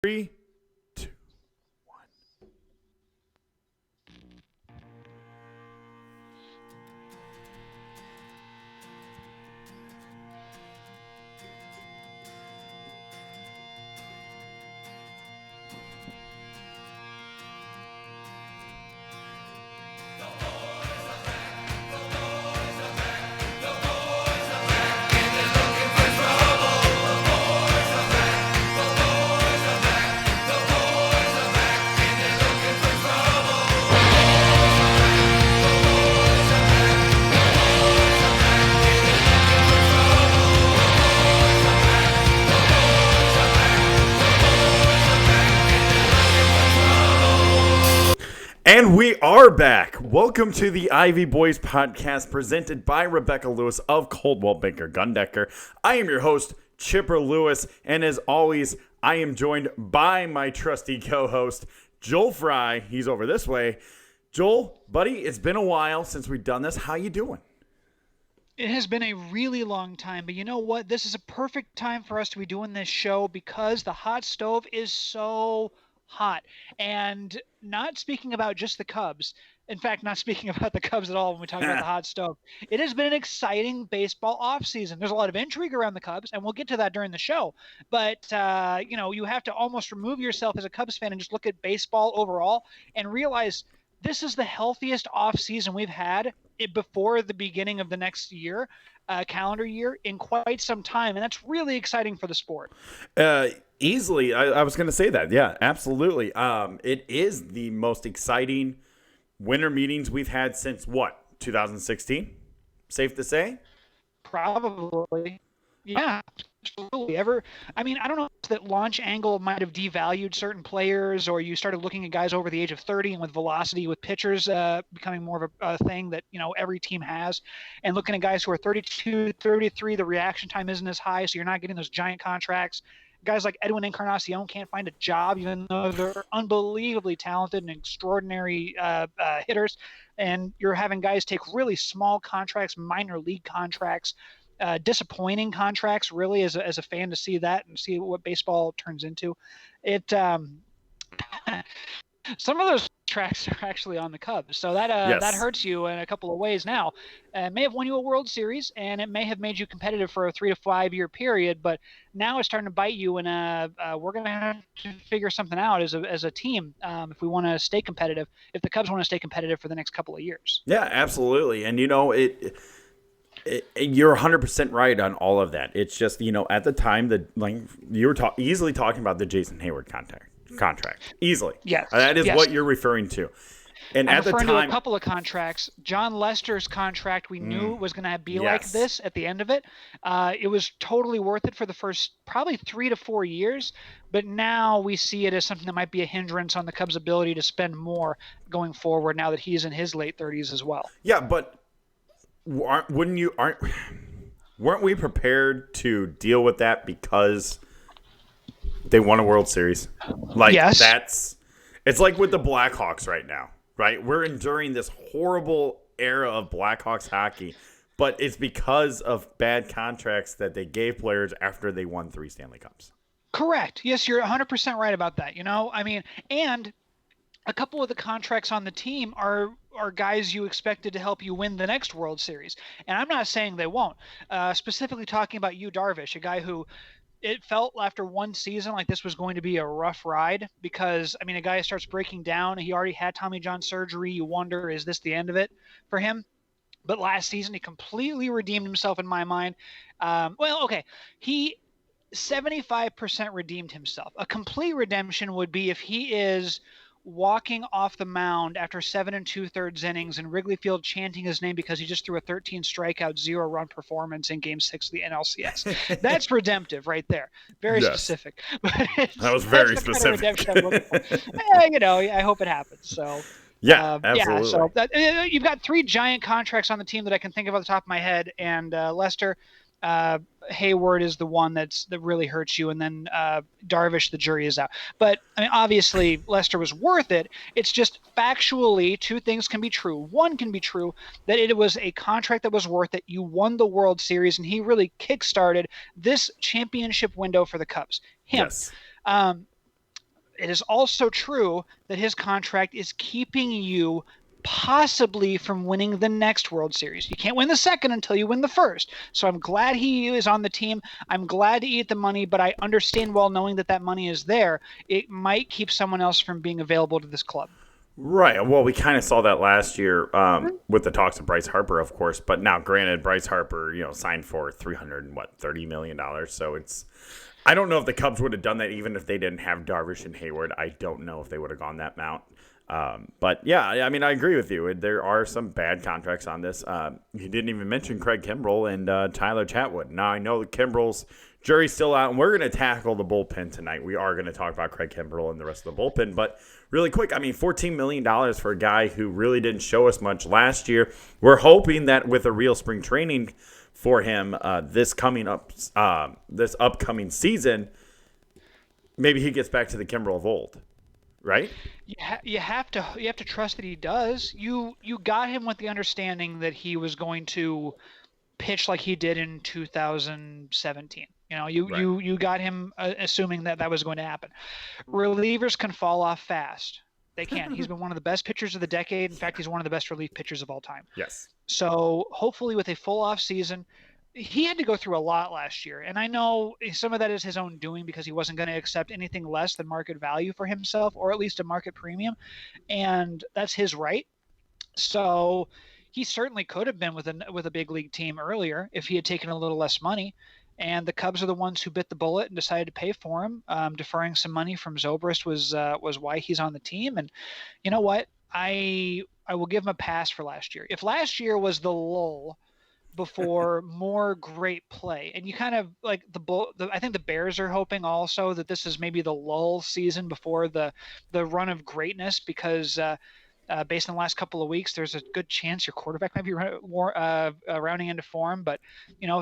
Three, two. And we are back. Welcome to the Ivy Boys podcast presented by Rebecca Lewis of Coldwell Banker Gundecker. I am your host, Chipper Lewis, and as always, I am joined by my trusty co-host, Joel Fry. He's over this way. Joel, buddy, it's been a while since we've done this. How you doing? It has been a really long time, but you know what? This is a perfect time for us to be doing this show because the hot stove is so hot. And not speaking about just the Cubs, in fact, not speaking about the Cubs at all when we talk about the hot stove, it has been an exciting baseball offseason. There's a lot of intrigue around the Cubs, and we'll get to that during the show. But, you have to almost remove yourself as a Cubs fan and just look at baseball overall and realize this is the healthiest offseason we've had before the beginning of the next year, calendar year, in quite some time. And that's really exciting for the sport. Easily, I was going to say that. Yeah, absolutely. It is the most exciting winter meetings we've had since what, 2016? Safe to say? Probably. Yeah, absolutely. I don't know if that launch angle might have devalued certain players, or you started looking at guys over the age of 30 and with velocity with pitchers becoming more of a thing that, every team has, and looking at guys who are 32, 33, the reaction time isn't as high, so you're not getting those giant contracts. Guys like Edwin Encarnacion can't find a job, even though they're unbelievably talented and extraordinary hitters. And you're having guys take really small contracts, minor league contracts, disappointing contracts, really, as a fan, to see that and see what baseball turns into. It some of those tracks are actually on the Cubs, so that Yes. that hurts you in a couple of ways. Now, it may have won you a World Series, and it may have made you competitive for a 3 to 5 year period, but now it's starting to bite you, and we're going to have to figure something out as a team if we want to stay competitive. If the Cubs want to stay competitive for the next couple of years. Yeah, absolutely. And, you're 100% right on all of that. It's just, at the time that you were easily talking about the Jason Hayward contract. Easily. Yes. That is Yes. what you're referring to. And I'm at the referring to a time, couple of contracts. John Lester's contract, we knew was going to be like Yes. this at the end of it. It was totally worth it for the first probably 3 to 4 years, but now we see it as something that might be a hindrance on the Cubs' ability to spend more going forward now that he's in his late 30s as well. yeah, but weren't we prepared to deal with that because they won a World Series? Yes. It's like with the Blackhawks right now, right? We're enduring this horrible era of Blackhawks hockey, but it's because of bad contracts that they gave players after they won 3 Stanley Cups. Correct. Yes, you're 100% right about that. And a couple of the contracts on the team are guys you expected to help you win the next World Series. And I'm not saying they won't. Specifically talking about Yu Darvish, a guy who it felt after one season like this was going to be a rough ride because, a guy starts breaking down. He already had Tommy John surgery. You wonder, is this the end of it for him? But last season, he completely redeemed himself in my mind. He 75% redeemed himself. A complete redemption would be if he is walking off the mound after 7 2/3 innings in Wrigley Field chanting his name because he just threw a 13 strikeout, 0-run performance in Game 6 of the NLCS. That's redemptive right there. Very Yes. specific. That was very that's the specific. Kind of redemption I'm looking for. I hope it happens. So Yeah, absolutely. so you've got 3 giant contracts on the team that I can think of off the top of my head, and Lester, Hayward is the one that really hurts you, and then Darvish, the jury is out. But obviously Lester was worth it. It's just factually 2 things can be true. One can be true that it was a contract that was worth it. You won the World Series, and he really kickstarted this championship window for the Cubs. Yes. it is also true that his contract is keeping you possibly from winning the next World Series. You can't win the second until you win the first. So I'm glad he is on the team. I'm glad to eat the money, but I understand well knowing that that money is there, it might keep someone else from being available to this club. Right. Well, we kind of saw that last year with the talks of Bryce Harper, of course. But now, granted, Bryce Harper, signed for $30 million. So I don't know if the Cubs would have done that even if they didn't have Darvish and Hayward. I don't know if they would have gone that amount. But yeah, I mean, I agree with you. There are some bad contracts on this. You didn't even mention Craig Kimbrell and Tyler Chatwood. Now, I know the Kimbrell's jury's still out, and we're going to tackle the bullpen tonight. We are going to talk about Craig Kimbrell and the rest of the bullpen. But really quick, I mean, $14 million for a guy who really didn't show us much last year. We're hoping that with a real spring training for him this upcoming season, maybe he gets back to the Kimbrell of old. Right? You have to trust that he does. You got him with the understanding that he was going to pitch like he did in 2017. You got him assuming that was going to happen. Relievers can fall off fast. They can. He's been one of the best pitchers of the decade. In fact, he's one of the best relief pitchers of all time. Yes. So hopefully with a full off season, he had to go through a lot last year. And I know some of that is his own doing because he wasn't going to accept anything less than market value for himself, or at least a market premium. And that's his right. So he certainly could have been with a big league team earlier if he had taken a little less money. And the Cubs are the ones who bit the bullet and decided to pay for him. Deferring some money from Zobrist was why he's on the team. And you know what? I will give him a pass for last year. If last year was the lull before more great play, and you kind of like I think the Bears are hoping also that this is maybe the lull season before the run of greatness, because based on the last couple of weeks, there's a good chance your quarterback might be rounding into form. But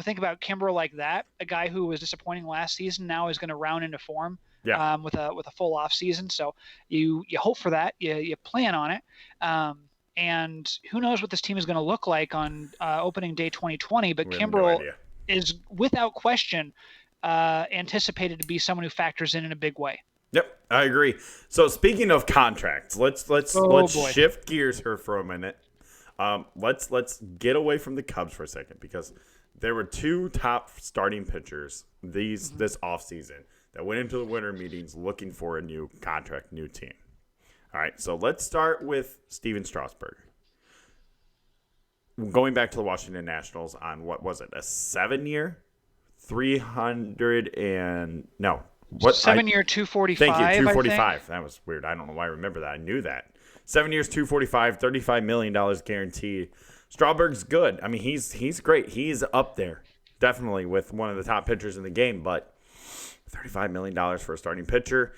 think about Kimbrell like that, a guy who was disappointing last season now is going to round into form. Yeah. With a full off season. So you hope for that, you plan on it. And who knows what this team is going to look like on opening day 2020. But Kimbrell is, without question, anticipated to be someone who factors in a big way. Yep, I agree. So speaking of contracts, let's shift gears here for a minute. Let's get away from the Cubs for a second, because there were two top starting pitchers this offseason that went into the winter meetings looking for a new contract, new team. All right, so let's start with Steven Strasburg. Going back to the Washington Nationals on, what was it, a 7-year, 7-year, 245. Thank you, 245. That was weird. I don't know why I remember that. I knew that. 7 years, 245, $35 million guaranteed. Strasburg's good. I mean, he's great. He's up there, definitely, with one of the top pitchers in the game. But $35 million for a starting pitcher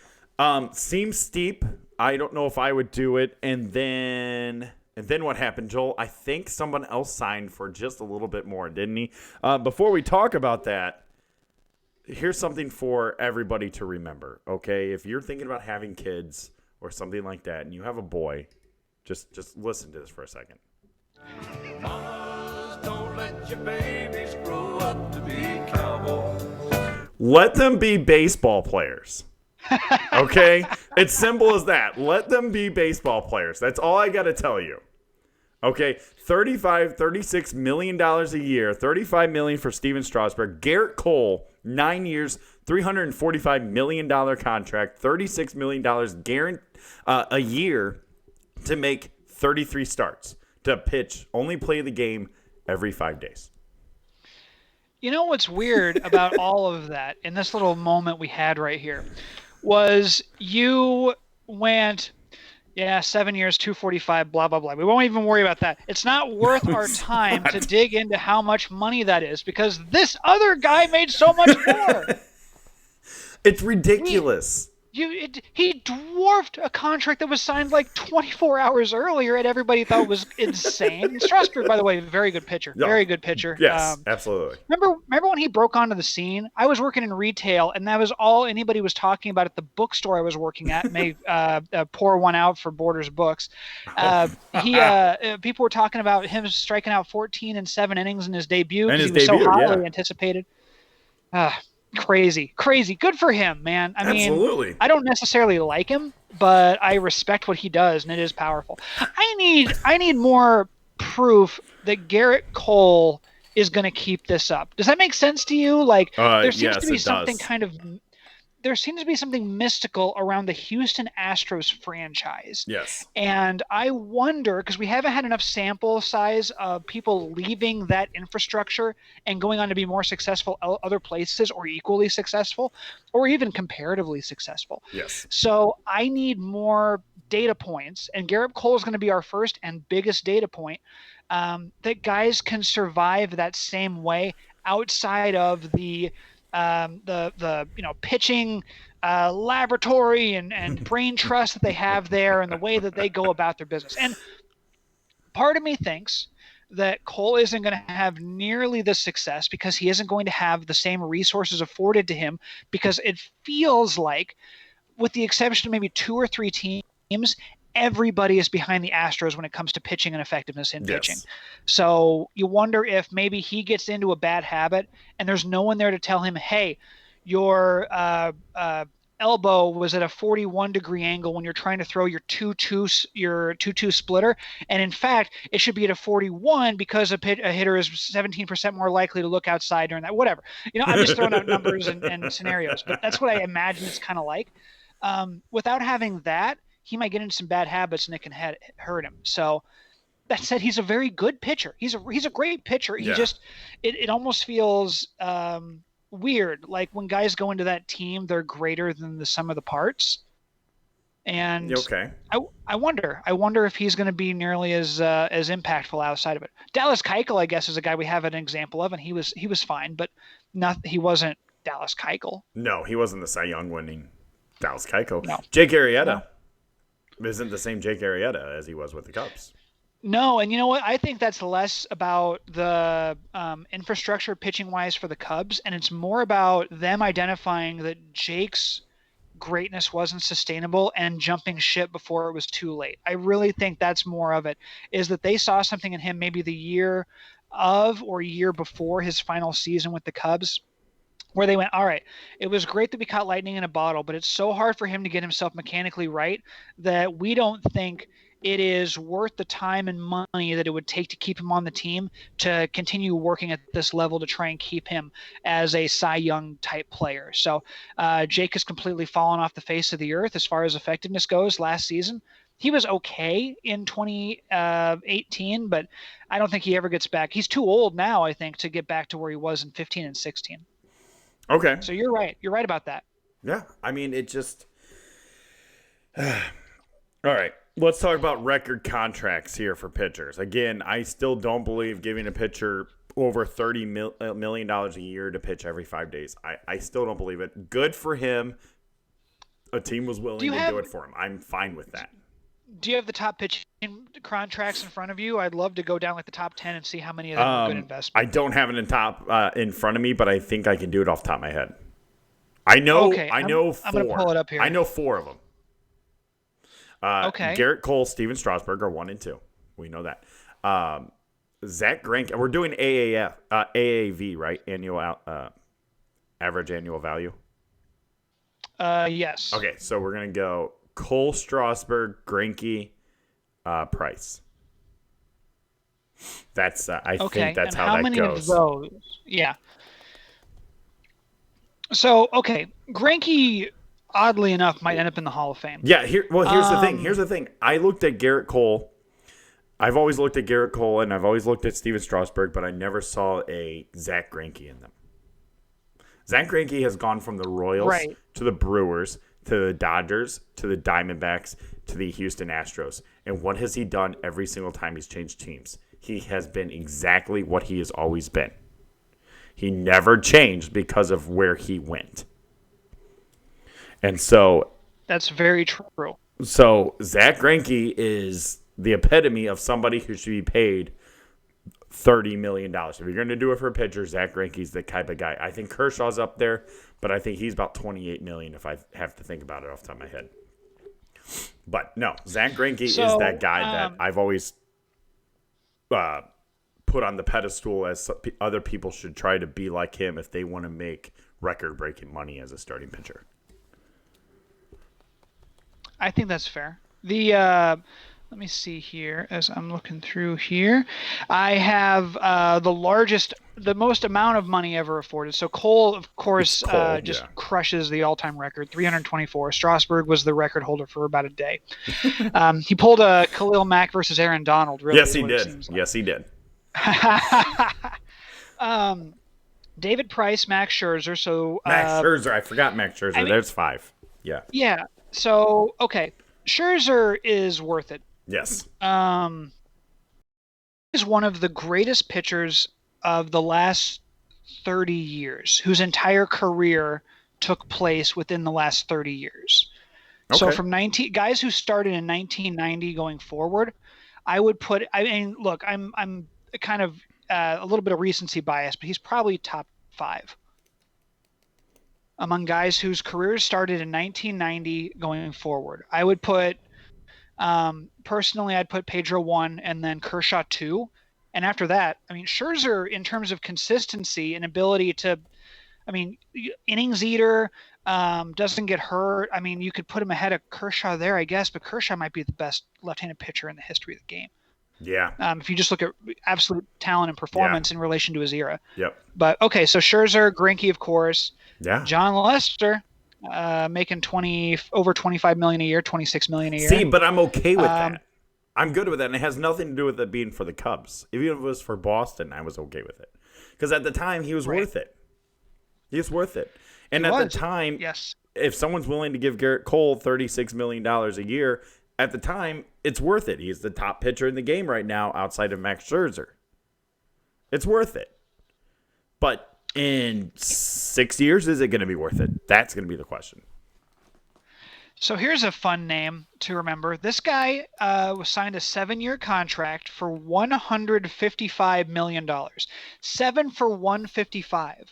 seems steep. I don't know if I would do it. And then what happened, Joel? I think someone else signed for just a little bit more, didn't he? Before we talk about that, here's something for everybody to remember, okay? If you're thinking about having kids or something like that, and you have a boy, just listen to this for a second. Mamas, don't let your babies grow up to be cowboys. Let them be baseball players. Okay? It's simple as that. Let them be baseball players. That's all I got to tell you. Okay, $36 million a year, $35 million for Steven Strasburg. Garrett Cole, 9 years, $345 million contract, $36 million a year to make 33 starts, to pitch, only play the game every 5 days. You know what's weird about all of that in this little moment we had right here was you went, 7 years, 245, blah, blah, blah. We won't even worry about that. It's not worth our time to dig into how much money that is, because this other guy made so much more. It's ridiculous. He dwarfed a contract that was signed like 24 hours earlier, and everybody thought was insane. And Strasburg, by the way, very good pitcher. Yeah. Very good pitcher. Yes, absolutely. Remember when he broke onto the scene? I was working in retail, and that was all anybody was talking about at the bookstore I was working at. May pour one out for Borders Books. People were talking about him striking out 14 in 7 innings in his debut because he was so hotly anticipated. Crazy. Good for him, man. I mean, Absolutely. I don't necessarily like him, but I respect what he does, and it is powerful. I need more proof that Garrett Cole is going to keep this up. Does that make sense to you? Like, there seems to Yes, be it something does. kind of there seems to be something mystical around the Houston Astros franchise. Yes. And I wonder, because we haven't had enough sample size of people leaving that infrastructure and going on to be more successful other places, or equally successful, or even comparatively successful. Yes. So I need more data points, and Garrett Cole is going to be our first and biggest data point, that guys can survive that same way outside of the pitching laboratory and brain trust that they have there, and the way that they go about their business. And part of me thinks that Cole isn't going to have nearly the success because he isn't going to have the same resources afforded to him, because it feels like, with the exception of maybe 2 or 3 teams, everybody is behind the Astros when it comes to pitching and effectiveness in pitching. Yes. So you wonder if maybe he gets into a bad habit and there's no one there to tell him, hey, your elbow was at a 41-degree angle when you're trying to throw your 2-2 splitter, and in fact it should be at a 41 because a hitter is 17% more likely to look outside during that. Whatever, I'm just throwing out numbers and scenarios, but that's what I imagine it's kind of like. Without having that, he might get into some bad habits and it can hurt him. So that said, he's a very good pitcher. He's a great pitcher. He just it almost feels weird, like when guys go into that team, they're greater than the sum of the parts. And okay, I wonder if he's going to be nearly as impactful outside of it. Dallas Keuchel, I guess, is a guy we have an example of, and he was fine, but he wasn't Dallas Keuchel. No, he wasn't the Cy Young winning Dallas Keuchel. No. Jake Arrieta isn't the same Jake Arrieta as he was with the Cubs. No, and you know what? I think that's less about the infrastructure pitching-wise for the Cubs, and it's more about them identifying that Jake's greatness wasn't sustainable and jumping ship before it was too late. I really think that's more of it, is that they saw something in him maybe the year of or year before his final season with the Cubs, where they went, all right, it was great that we caught lightning in a bottle, but it's so hard for him to get himself mechanically right that we don't think it is worth the time and money that it would take to keep him on the team to continue working at this level to try and keep him as a Cy Young type player. So Jake has completely fallen off the face of the earth as far as effectiveness goes last season. He was okay in 2018, but I don't think he ever gets back. He's too old now, I think, to get back to where he was in 15 and 16. Okay. So you're right. You're right about that. Yeah. I mean, it just. All right. Let's talk about record contracts here for pitchers. Again, I still don't believe giving a pitcher over $30 million a year to pitch every 5 days. I still don't believe it. Good for him. A team was willing to do it for him. I'm fine with that. Do you have the top pitching contracts in front of you? I'd love to go down like the top 10 and see how many of them are good investments. I don't have it in front of me, but I think I can do it off the top of my head. I know 4. I'm going to pull it up here. I know 4 of them. Okay. Garrett Cole, Steven Strasburg are 1 and 2. We know that. Zach Greinke. We're doing AAV, right? Annual average annual value. Yes. Okay, so we're gonna go Cole, Strasburg, Greinke, Price. That's I think that's how that goes. How many of those? Yeah. So Greinke, oddly enough, might end up in the Hall of Fame. Yeah. Here's the thing. I looked at Garrett Cole. I've always looked at Garrett Cole and I've always looked at Steven Strasburg, but I never saw a Zach Greinke in them. Zach Greinke has gone from the Royals to the Brewers to the Dodgers to the Diamondbacks to the Houston Astros. And what has he done every single time he's changed teams? He has been exactly what he has always been. He never changed because of where he went. And so... That's very true. So Zach Greinke is the epitome of somebody who should be paid $30 million. If you're going to do it for a pitcher, Zach Greinke's the type of guy. I think Kershaw's up there, but I think he's about $28 million if I have to think about it off the top of my head. But no, Zach Greinke is that guy that I've always put on the pedestal as other people should try to be like him if they want to make record-breaking money as a starting pitcher. I think that's fair. Let me see here as I'm looking through here. I have the most amount of money ever afforded. So Cole, of course, just crushes the all-time record, 324. Strasburg was the record holder for about a day. He pulled a Khalil Mack versus Aaron Donald. Really, yes, he did. Yes, he did. David Price, Max Scherzer. So Max Scherzer, I forgot Max Scherzer. There's 5. Yeah. Yeah. So okay, Scherzer is worth it. Yes. Is one of the greatest pitchers of the last 30 years, whose entire career took place within the last 30 years. Okay. So from guys who started in 1990 going forward, I would put. I mean, look, I'm kind of a little bit of recency bias, but he's probably top 5 among guys whose careers started in 1990 going forward. I would put. Personally, I'd put Pedro 1 and then Kershaw 2. And after that, I mean, Scherzer, in terms of consistency and ability to, I mean, innings eater, doesn't get hurt. I mean, you could put him ahead of Kershaw there, I guess, but Kershaw might be the best left-handed pitcher in the history of the game. Yeah. If you just look at absolute talent and performance in relation to his era. Yep. But, okay, so Scherzer, Greinke, of course. Yeah. John Lester. Making over $25 million a year, $26 million a year. See, but I'm okay with that. I'm good with that, and it has nothing to do with it being for the Cubs. Even if it was for Boston, I was okay with it, because at the time he was worth it. He was worth it, and at the time, yes, if someone's willing to give Garrett Cole $36 million a year, at the time, it's worth it. He's the top pitcher in the game right now, outside of Max Scherzer. It's worth it, but. In 6 years, is it going to be worth it? That's going to be the question. So here's a fun name to remember. This guy was signed a 7-year contract for $155 million. 7 for 155.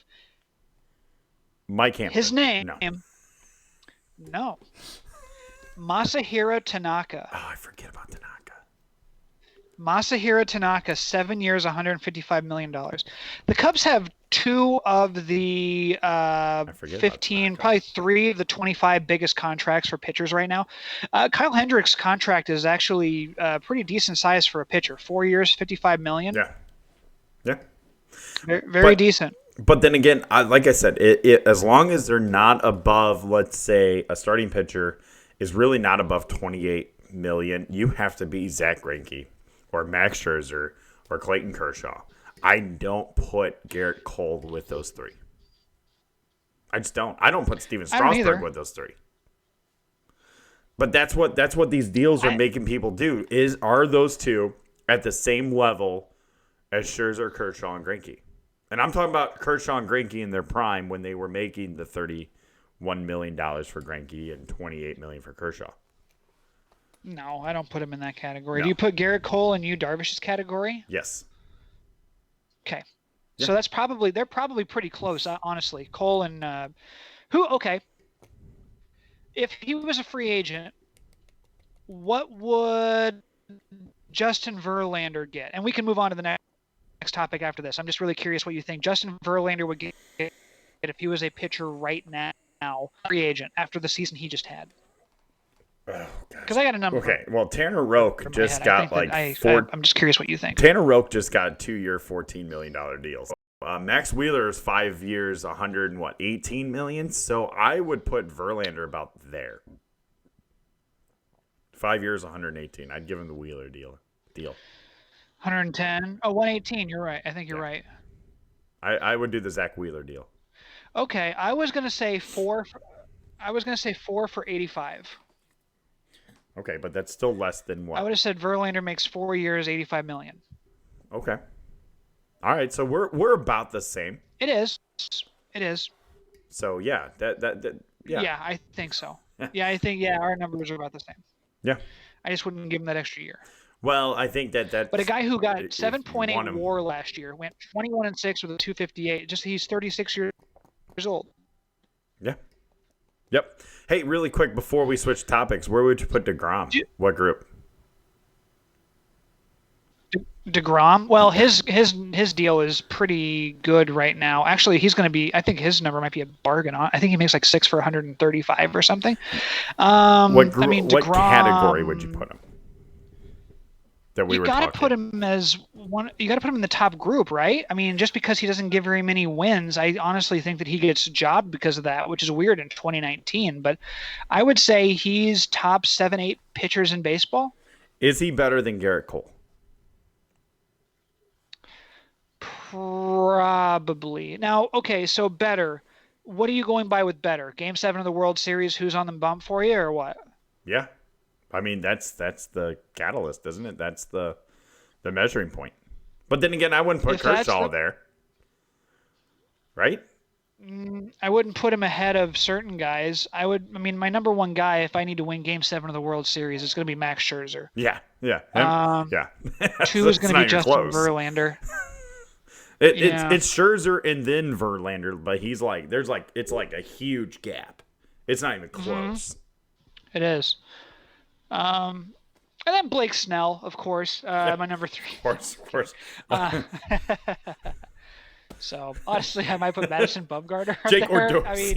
Mike Hampton. His name? No. Masahiro Tanaka. Oh, I forget about Tanaka. Masahiro Tanaka, 7 years, $155 million. The Cubs have 2 of the 15, probably 3 of the 25 biggest contracts for pitchers right now. Kyle Hendricks' contract is actually pretty decent size for a pitcher. 4 years, $55 million. Yeah. Very decent. But then again, like I said, as long as they're not above, let's say, a starting pitcher is really not above $28 million, you have to be Zach Greinke or Max Scherzer or Clayton Kershaw. I don't put Garrett Cole with those 3. I just don't. I don't put Steven Strasburg with those 3. But that's what these deals are making people do. Are those 2 at the same level as Scherzer, Kershaw, and Greinke? And I'm talking about Kershaw and Greinke in their prime when they were making the $31 million for Greinke and $28 million for Kershaw. No, I don't put him in that category. No. Do you put Garrett Cole in Darvish's category? Yes. Okay. Yeah. So they're probably pretty close, honestly. Cole and okay. If he was a free agent, what would Justin Verlander get? And we can move on to the next topic after this. I'm just really curious what you think Justin Verlander would get if he was a pitcher right now, free agent, after the season he just had. Because I got a number. Okay, well, Tanner Roque just got I'm just curious what you think. Tanner Roque just got a 2-year, $14 million deal. Max Wheeler is 5 years, $118 million. So I would put Verlander about there. 5 years, 118. I'd give him the Wheeler deal. 110. Oh, 118. You're right. I think you're right. I would do the Zach Wheeler deal. Okay, I was gonna say 4. I was gonna say 4 for 85. Okay, but that's still less than what? I would have said Verlander makes 4 years, $85 million. Okay. All right, so we're about the same. It is. So yeah, Yeah, I think so. I think our numbers are about the same. Yeah. I just wouldn't give him that extra year. Well, I think that. But a guy who got 7.8 WAR last year went 21-6 with a 258. Just he's 36 years old. Yeah. Yep. Hey, really quick before we switch topics, where would you put DeGrom? What group? DeGrom. Well, his deal is pretty good right now. Actually, he's going to be. I think his number might be a bargain. I think he makes like 6 for 135 or something. I mean, what DeGrom, category would you put him? That we you were got to talking. put him as one. You got to put him in the top group, right? I mean, just because he doesn't give very many wins, I honestly think that he gets jobbed because of that, which is weird in 2019. But I would say he's top 7, 8 pitchers in baseball. Is he better than Garrett Cole? Probably. Now, okay, so better. What are you going by with better? Game 7 of the World Series, who's on the bump for you or what? Yeah. I mean, that's the catalyst, isn't it? That's the measuring point. But then again, I wouldn't put Kershaw there. Right? I wouldn't put him ahead of certain guys. I mean, my number one guy, if I need to win Game 7 of the World Series, is going to be Max Scherzer. Yeah. Yeah. Yeah. 2 is going to be Justin Verlander. It's Scherzer and then Verlander, but he's like, it's like a huge gap. It's not even close. It is. And then Blake Snell, of course, my number 3. Of course. So honestly, I might put Madison Bumgarner up Jake there. Dorsey. I mean,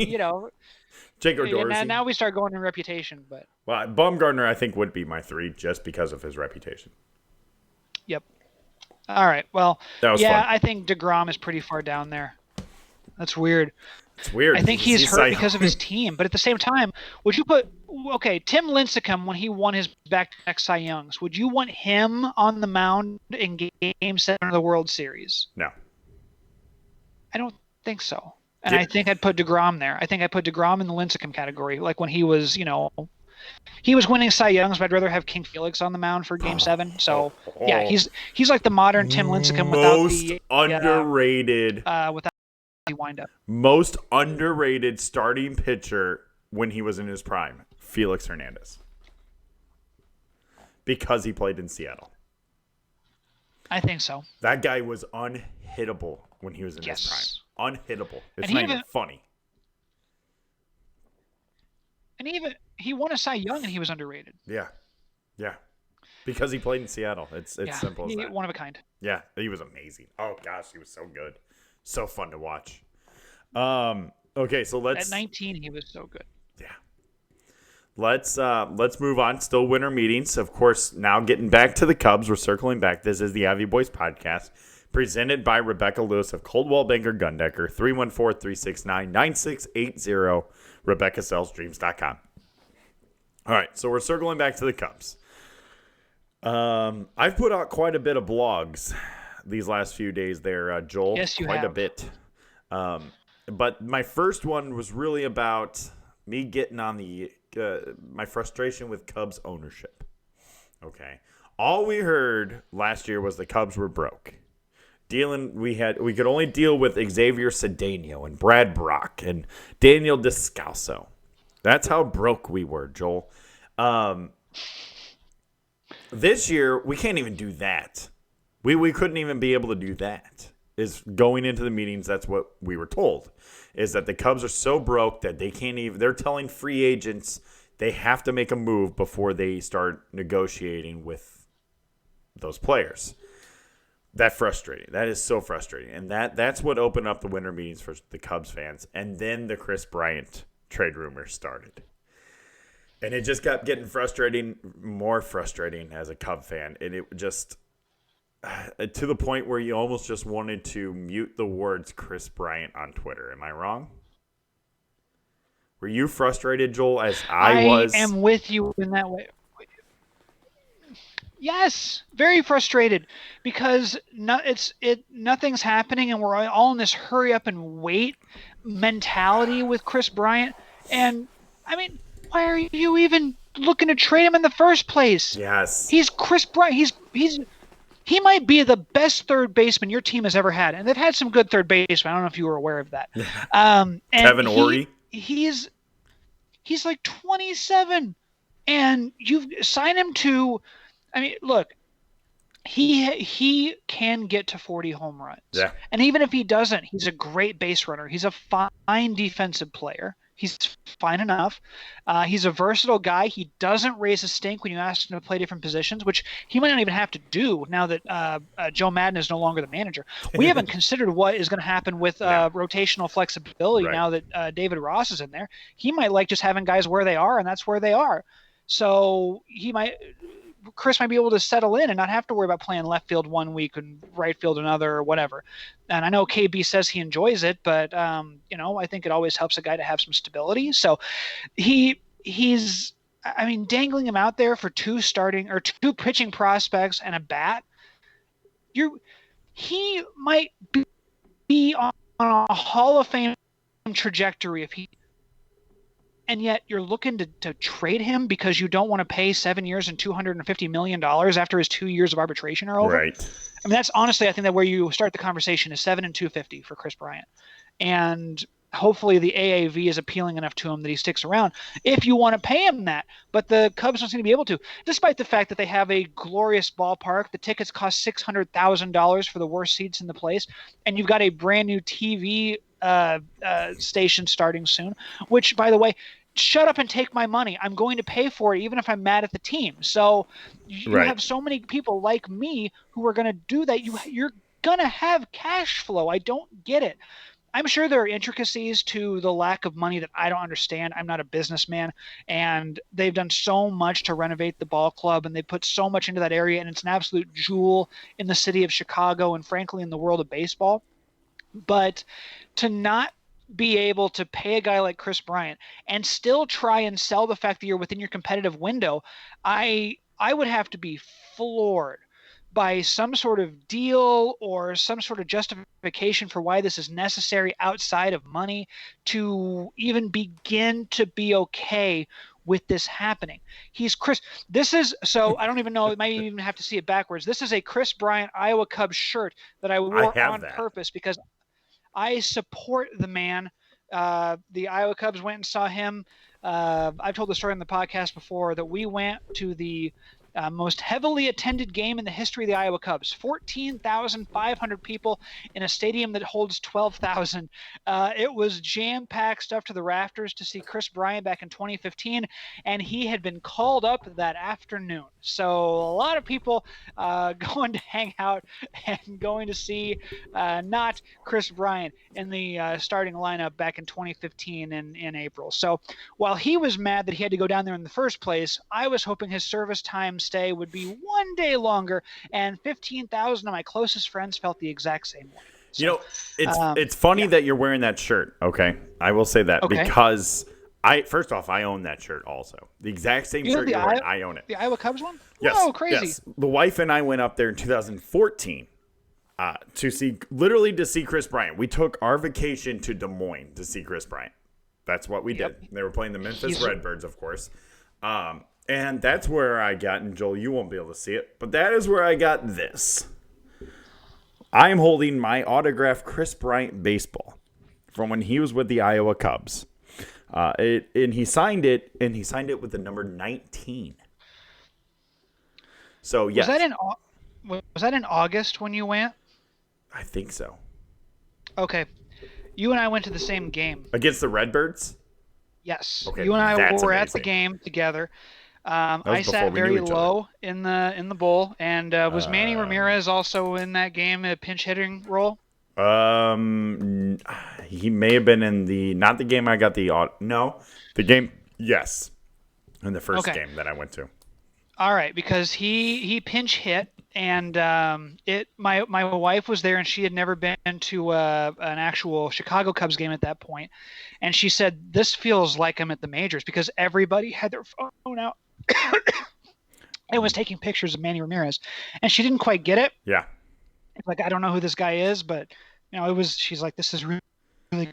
Jake or Dorsey. Now we start going in reputation, but Bumgarner I think would be my 3 just because of his reputation. Yep. All right. Well, that was fun. I think DeGrom is pretty far down there. That's weird. It's weird. I think he's hurt because of his team, but at the same time, would you put Tim Lincecum when he won his back-to-back Cy Youngs? Would you want him on the mound in Game 7 of the World Series? No. I don't think so. And I think I'd put DeGrom there. I think I'd put DeGrom in the Lincecum category, like when he was, he was winning Cy Youngs, but I'd rather have King Felix on the mound for Game 7. So, yeah, he's like the modern Tim Lincecum without the underrated without the wind-up. Most underrated starting pitcher when he was in his prime, Felix Hernandez. Because he played in Seattle. I think so. That guy was unhittable when he was in his prime. Unhittable. It's not even funny. And he won a Cy Young and he was underrated. Yeah. Yeah. Because he played in Seattle. It's simple as that. One of a kind. Yeah, he was amazing. Oh gosh, he was so good. So fun to watch. Okay, so let's at 19 he was so good. Yeah. Let's move on. Still winter meetings. Of course, now getting back to the Cubs. We're circling back. This is the Ivy Boys podcast presented by Rebecca Lewis of Coldwell Banker Gundecker, 314-369-9680, RebeccaSellsDreams.com. All right, so we're circling back to the Cubs. I've put out quite a bit of blogs these last few days there, Joel. Yes, you quite have. a bit. But my first one was really about me getting on the my frustration with Cubs ownership. Okay, all we heard last year was the Cubs were broke. We could only deal with Xavier Cedeno and Brad Brock and Daniel Descalso. That's how broke we were, Joel. This year we can't even do that. We couldn't even be able to do that. Is going into the meetings, that's what we were told, is that the Cubs are so broke that they can't even, they're telling free agents they have to make a move before they start negotiating with those players. That frustrating. That is so frustrating. And that's what opened up the winter meetings for the Cubs fans. And then the Chris Bryant trade rumors started. And it just kept getting more frustrating as a Cub fan. And it just, to the point where you almost just wanted to mute the words Chris Bryant on Twitter. Am I wrong? Were you frustrated, Joel, as I was? I am with you in that way. Yes, very frustrated because nothing's happening and we're all in this hurry up and wait mentality with Chris Bryant. And I mean, why are you even looking to trade him in the first place? Yes. He's Chris Bryant. He might be the best third baseman your team has ever had, and they've had some good third basemen. I don't know if you were aware of that. And Kevin Ory. He's like 27, and you've signed him to. I mean, look, he can get to 40 home runs. Yeah. And even if he doesn't, he's a great base runner. He's a fine defensive player. He's fine enough. He's a versatile guy. He doesn't raise a stink when you ask him to play different positions, which he might not even have to do now that Joe Madden is no longer the manager. We haven't considered what is going to happen with rotational flexibility now that David Ross is in there. He might like just having guys where they are, and that's where they are. So Chris might be able to settle in and not have to worry about playing left field one week and right field another or whatever. And I know KB says he enjoys it, but I think it always helps a guy to have some stability. So he's dangling him out there for two pitching prospects and a bat. He might be on a Hall of Fame trajectory and yet you're looking to trade him because you don't want to pay 7 years and $250 million after his 2 years of arbitration are over. Right. I mean, that's honestly, I think that where you start the conversation is 7 and $250 for Chris Bryant. And hopefully the AAV is appealing enough to him that he sticks around if you want to pay him that. But the Cubs don't seem to be able to, despite the fact that they have a glorious ballpark. The tickets cost $600,000 for the worst seats in the place. And you've got a brand new TV station starting soon, which, by the way, shut up and take my money. I'm going to pay for it even if I'm mad at the team. So you have so many people like me who are going to do that. You're going to have cash flow. I don't get it. I'm sure there are intricacies to the lack of money that I don't understand. I'm not a businessman, and they've done so much to renovate the ball club, and they put so much into that area, and it's an absolute jewel in the city of Chicago and, frankly, in the world of baseball. But to not be able to pay a guy like Chris Bryant and still try and sell the fact that you're within your competitive window, I would have to be floored by some sort of deal or some sort of justification for why this is necessary outside of money to even begin to be okay with this happening. He's Chris. So I don't even know. It might even have to see it backwards. This is a Chris Bryant Iowa Cubs shirt that I wore on purpose because I support the man. The Iowa Cubs went and saw him. I've told the story on the podcast before that we went to the most heavily attended game in the history of the Iowa Cubs. 14,500 people in a stadium that holds 12,000. It was jam-packed, stuff to the rafters to see Chris Bryant back in 2015, and he had been called up that afternoon. So a lot of people going to hang out and going to see not Chris Bryant in the starting lineup back in 2015 in April. So while he was mad that he had to go down there in the first place, I was hoping his service time stay would be one day longer, and 15,000 of my closest friends felt the exact same way. So, it's funny that you're wearing that shirt. Okay, I will say that because first off, I own that shirt also. The exact same shirt you're wearing, I own it. The Iowa Cubs one? Yes. Whoa, crazy. Yes. The wife and I went up there in 2014 to see Chris Bryant. We took our vacation to Des Moines to see Chris Bryant. That's what we did. They were playing the Memphis Redbirds, of course. And that's where I got, and Joel, you won't be able to see it, but that is where I got this. I am holding my autographed Chris Bryant baseball from when he was with the Iowa Cubs. And he signed it with the number 19. So, yes. Was that in August when you went? I think so. Okay. You and I went to the same game. Against the Redbirds? Yes. Okay, you and I were at the game together. I sat very low in the bowl, and was Manny Ramirez also in that game, a pinch hitting role? He may have been not the game I got the game, yes, in the first game that I went to. All right, because he pinch hit, and my wife was there, and she had never been to an actual Chicago Cubs game at that point, and she said this feels like I'm at the majors because everybody had their phone out and was taking pictures of Manny Ramirez, and she didn't quite get it. Yeah, like I don't know who this guy is, but she's like, this is really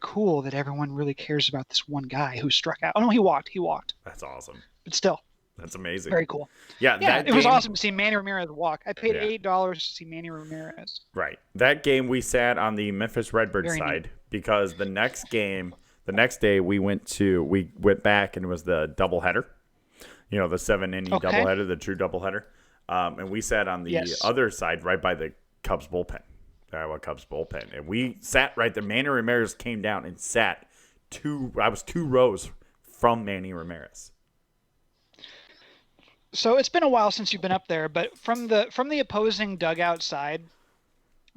cool that everyone really cares about this one guy who struck out. Oh no, he walked. That's awesome. But still. That's amazing. Very cool. Yeah, it was awesome to see Manny Ramirez walk. I paid $8 to see Manny Ramirez. Right. That game we sat on the Memphis Redbirds side because the next day we went back and it was the doubleheader. The 7-inning doubleheader, the true doubleheader. And we sat on the other side right by the Cubs bullpen, the Iowa Cubs bullpen. And we sat right there. Manny Ramirez came down and sat two rows from Manny Ramirez. So it's been a while since you've been up there, but from the opposing dugout side,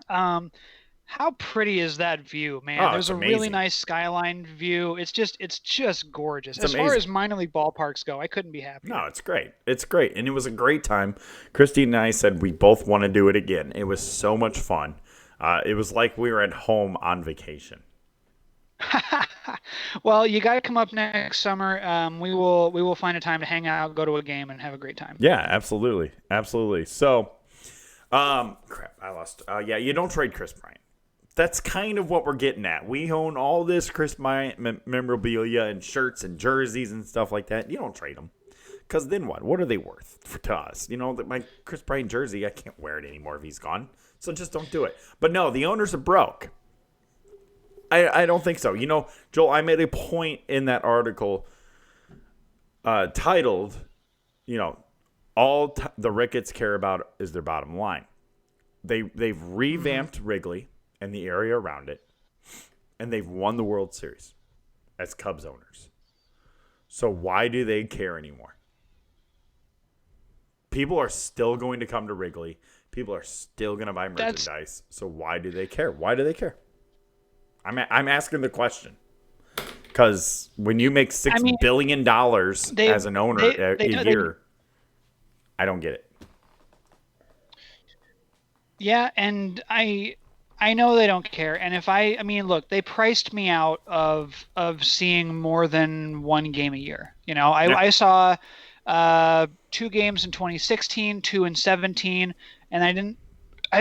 how pretty is that view, man? Oh, it's There's a really amazing. nice skyline view. It's just gorgeous. It's As far as amazing. minor league ballparks go, I couldn't be No, happier. it's great. It's great. And it was a great time. Christy and I said we both want to do it again. It was so much fun. It was like we were at home on vacation. Well, you got to come up next summer. We will find a time to hang out, go to a game, and have a great time. Yeah, absolutely. Absolutely. So, crap, I lost. Yeah, you don't trade Chris Bryant. That's kind of what we're getting at. We own all this Chris Bryant memorabilia and shirts and jerseys and stuff like that. You don't trade them. Because then what? What are they worth to us? My Chris Bryant jersey, I can't wear it anymore if he's gone. So just don't do it. But no, the owners are broke. I don't think so. Joel, I made a point in that article titled, the Ricketts care about is their bottom line. They've revamped Wrigley and the area around it, and they've won the World Series as Cubs owners. So why do they care anymore? People are still going to come to Wrigley. People are still going to buy That's merchandise. So why do they care? Why do they care? I'm asking the question. Because when you make I $6 mean, billion they as an owner they they, a they year, I don't get it. Yeah, and I know they don't care. And if I mean, look, they priced me out of seeing more than one game a year. Yeah. I saw two games in 2016, two in 17, and I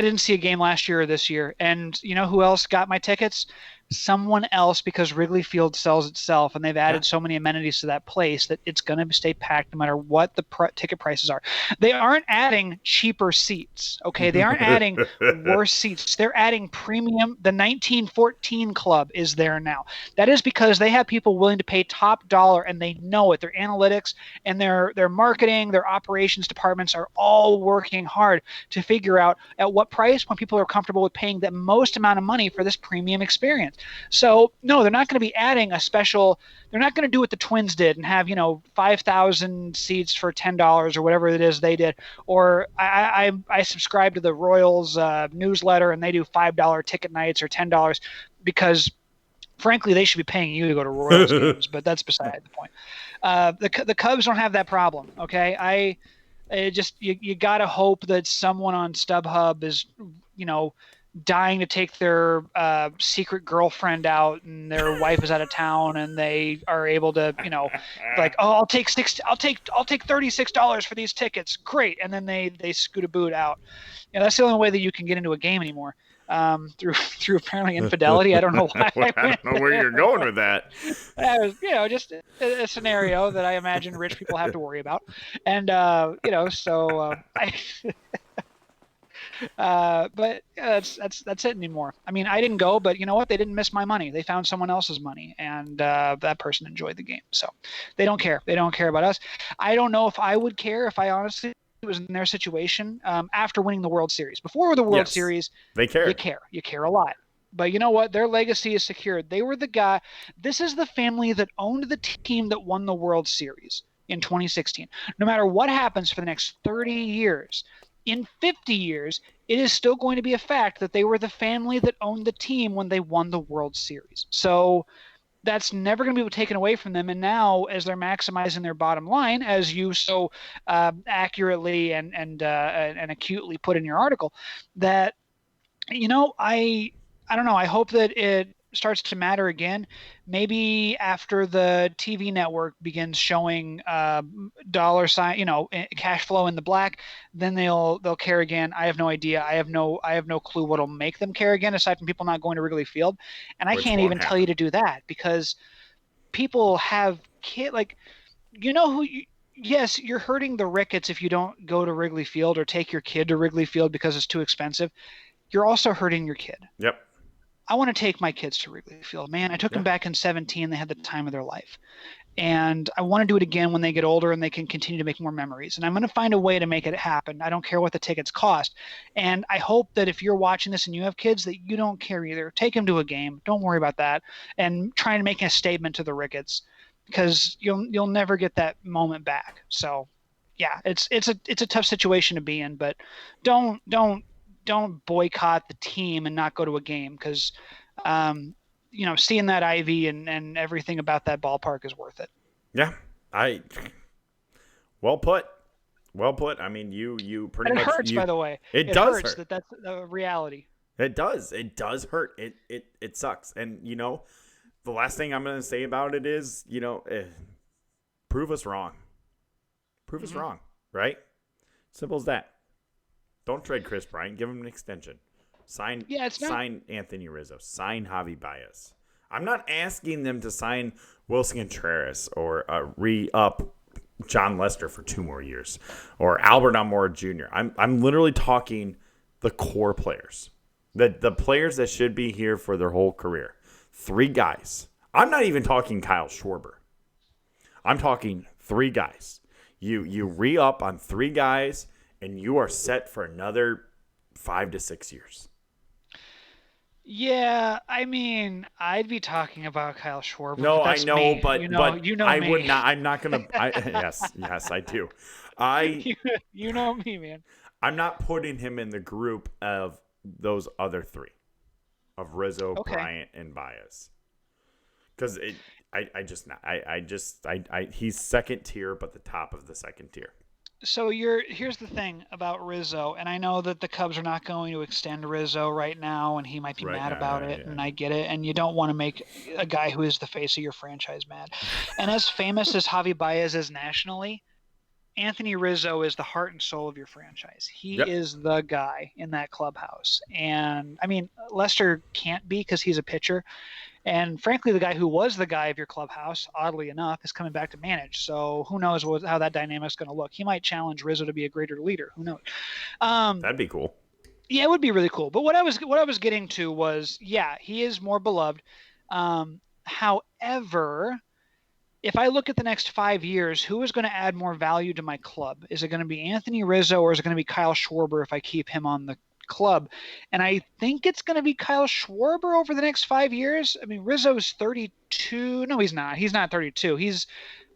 didn't see a game last year or this year. And you know who else got my tickets? Someone else, because Wrigley Field sells itself, and they've Yeah. added so many amenities to that place that it's going to stay packed no matter what the ticket prices are. They aren't adding cheaper seats, okay? They aren't adding worse seats. They're adding premium. The 1914 Club is there now. That is because they have people willing to pay top dollar, and they know it. Their analytics and their marketing, their operations departments are all working hard to figure out at what price when people are comfortable with paying the most amount of money for this premium experience. So no, they're not going to be adding a special. They're not going to do what the Twins did and have 5,000 seats for $10 or whatever it is they did. Or I subscribe to the Royals newsletter and they do $5 ticket nights or $10 because frankly they should be paying you to go to Royals games. But that's beside the point. The Cubs don't have that problem. Okay, you got to hope that someone on StubHub is dying to take their secret girlfriend out and their wife is out of town and they are able to like, oh, I'll take $36 for these tickets, great, and then they scoot a boot out. That's the only way that you can get into a game anymore, through apparently infidelity. I don't know why I don't know where you're going with that. that was just a scenario that I imagine rich people have to worry about. And but that's it anymore. I mean, I didn't go, but you know what? They didn't miss my money. They found someone else's money, and that person enjoyed the game. So they don't care. They don't care about us. I don't know if I would care if I honestly was in their situation after winning the World Series. Before the World Yes, Series, they care. You care a lot. But you know what? Their legacy is secured. They were the guy. This is the family that owned the team that won the World Series in 2016. No matter what happens for the next 30 years, in 50 years, it is still going to be a fact that they were the family that owned the team when they won the World Series. So that's never going to be taken away from them. And now, as they're maximizing their bottom line, as you so accurately and acutely put in your article, that I don't know. I hope that it starts to matter again. Maybe after the TV network begins showing dollar sign, cash flow in the black, then they'll care again. I have no idea. I have no clue what'll make them care again, aside from people not going to Wrigley Field. And I Which can't won't even tell you happen. to do that because people have like, you know who. Yes, you're hurting the Ricketts if you don't go to Wrigley Field or take your kid to Wrigley Field because it's too expensive. You're also hurting your kid. Yep. I want to take my kids to Wrigley Field. Man, I took them Yeah. back in 17. They had the time of their life. And I want to do it again when they get older and they can continue to make more memories. And I'm going to find a way to make it happen. I don't care what the tickets cost. And I hope that if you're watching this and you have kids, that you don't care either. Take them to a game. Don't worry about that. And try and make a statement to the Ricketts, because you'll never get that moment back. So yeah, it's a tough situation to be in, but don't boycott the team and not go to a game, because seeing that Ivy and everything about that ballpark is worth it. Yeah, well put. Well put. I mean, you pretty And it much. hurts, by the way. It does hurts hurt. that's the reality. It does. It does hurt. It sucks. And the last thing I'm gonna say about it is, prove us wrong. Prove us wrong. Right? Simple as that. Don't trade Chris Bryant. Give him an extension. Sign Anthony Rizzo. Sign Javi Baez. I'm not asking them to sign Wilson Contreras or re-up John Lester for 2 more years or Albert Almora Jr. I'm literally talking the core players, the players that should be here for their whole career. 3 guys. I'm not even talking Kyle Schwarber. I'm talking 3 guys. You re-up on 3 guys, and you are set for another 5 to 6 years. Yeah, I mean, I'd be talking about Kyle Schwarber. No, I know, me. But I me. would not. I'm not gonna. Yes, I do. You know me, man. I'm not putting him in the group of those other 3, of Rizzo, Bryant, and Baez, because he's second tier, but the top of the second tier. So here's the thing about Rizzo, and I know that the Cubs are not going to extend Rizzo right now, and he might be mad about it, and I get it, and you don't want to make a guy who is the face of your franchise mad. And as famous as Javi Baez is nationally, Anthony Rizzo is the heart and soul of your franchise. He is the guy in that clubhouse. And I mean, Lester can't be because he's a pitcher. And frankly, the guy who was the guy of your clubhouse, oddly enough, is coming back to manage. So who knows how that dynamic's going to look. He might challenge Rizzo to be a greater leader. Who knows? That'd be cool. Yeah, it would be really cool. But what I was getting to was, he is more beloved. However, if I look at the next 5 years, who is going to add more value to my club? Is it going to be Anthony Rizzo, or is it going to be Kyle Schwarber if I keep him on the club? And I think it's going to be Kyle Schwarber over the next 5 years. I mean, Rizzo's 32. No, he's not. He's not 32.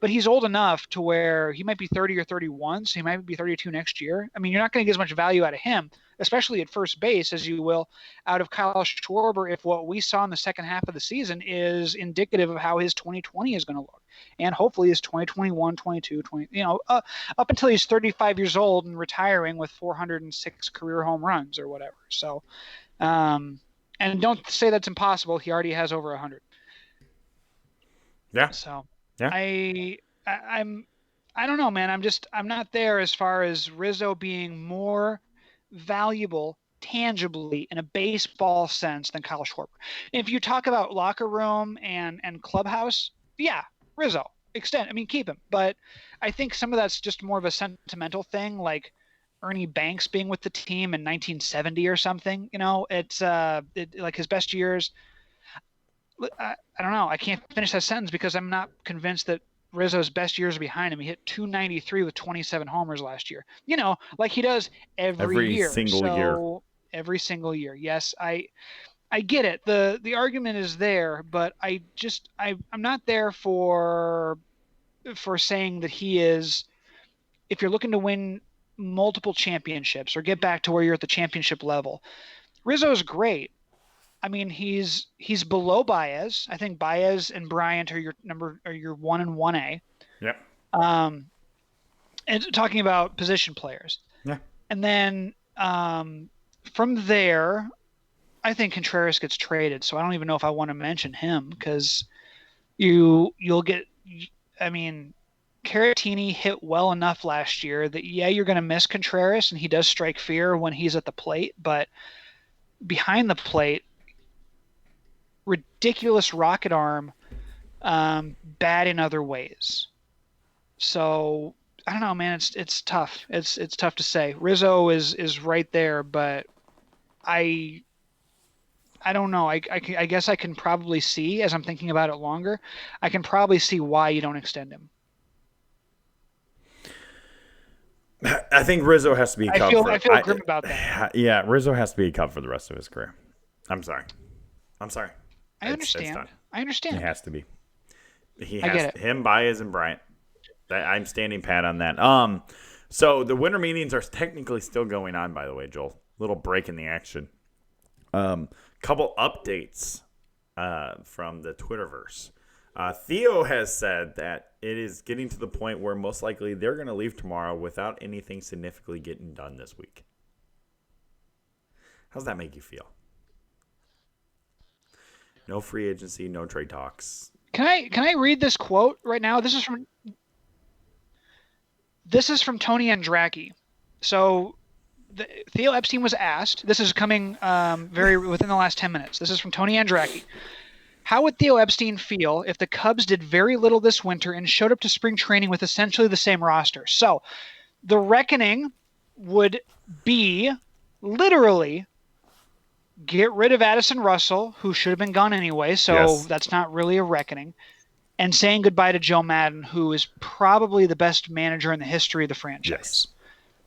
But he's old enough to where he might be 30 or 31, so he might be 32 next year. I mean, you're not going to get as much value out of him, especially at first base, as you will out of Kyle Schwarber if what we saw in the second half of the season is indicative of how his 2020 is going to look. And hopefully his 2021, 22, 20, up until he's 35 years old and retiring with 406 career home runs or whatever. So, and don't say that's impossible. He already has over 100. Yeah. So yeah. I don't know, man. I'm not there as far as Rizzo being more valuable tangibly in a baseball sense than Kyle Schwarber. If you talk about locker room and clubhouse, Rizzo, keep him. But I think some of that's just more of a sentimental thing, like Ernie Banks being with the team in 1970 or something. It's like his best years. I don't know. I can't finish that sentence because I'm not convinced that Rizzo's best years are behind him. He hit 293 with 27 homers last year. Like he does every year. Every single year. Yes, I get it. The argument is there, but I'm not there for saying that he is, if you're looking to win multiple championships or get back to where you're at the championship level, Rizzo's great. I mean, he's below Baez. I think Baez and Bryant are your 1 and 1A. Yep. And talking about position players. Yeah. And then from there, I think Contreras gets traded, so I don't even know if I want to mention him because you'll get. I mean, Caratini hit well enough last year that you're going to miss Contreras, and he does strike fear when he's at the plate, but behind the plate, ridiculous rocket arm, bad in other ways. So I don't know, man. It's tough. It's tough to say. Rizzo is right there, but I I don't know. I guess I can probably see, as I'm thinking about it longer, I can probably see why you don't extend him. I think Rizzo has to be a Cub I feel grim about that. Yeah, Rizzo has to be a Cub for the rest of his career. I'm sorry. I understand. Done. I understand. It has to be. I get it. Him, Baez, and Bryant. I'm standing pat on that. So the winter meetings are technically still going on, by the way, Joel. Little break in the action. Couple updates from the Twitterverse. Theo has said that it is getting to the point where most likely they're going to leave tomorrow without anything significantly getting done this week. How's that make you feel? No free agency, no trade talks. Can I read this quote right now? This is from Tony Andracki. So Theo Epstein was asked. This is coming very within the last 10 minutes. This is from Tony Andracki. How would Theo Epstein feel if the Cubs did very little this winter and showed up to spring training with essentially the same roster? So the reckoning would be literally get rid of Addison Russell, who should have been gone anyway, so Yes. That's not really a reckoning, and saying goodbye to Joe Madden, who is probably the best manager in the history of the franchise. Yes.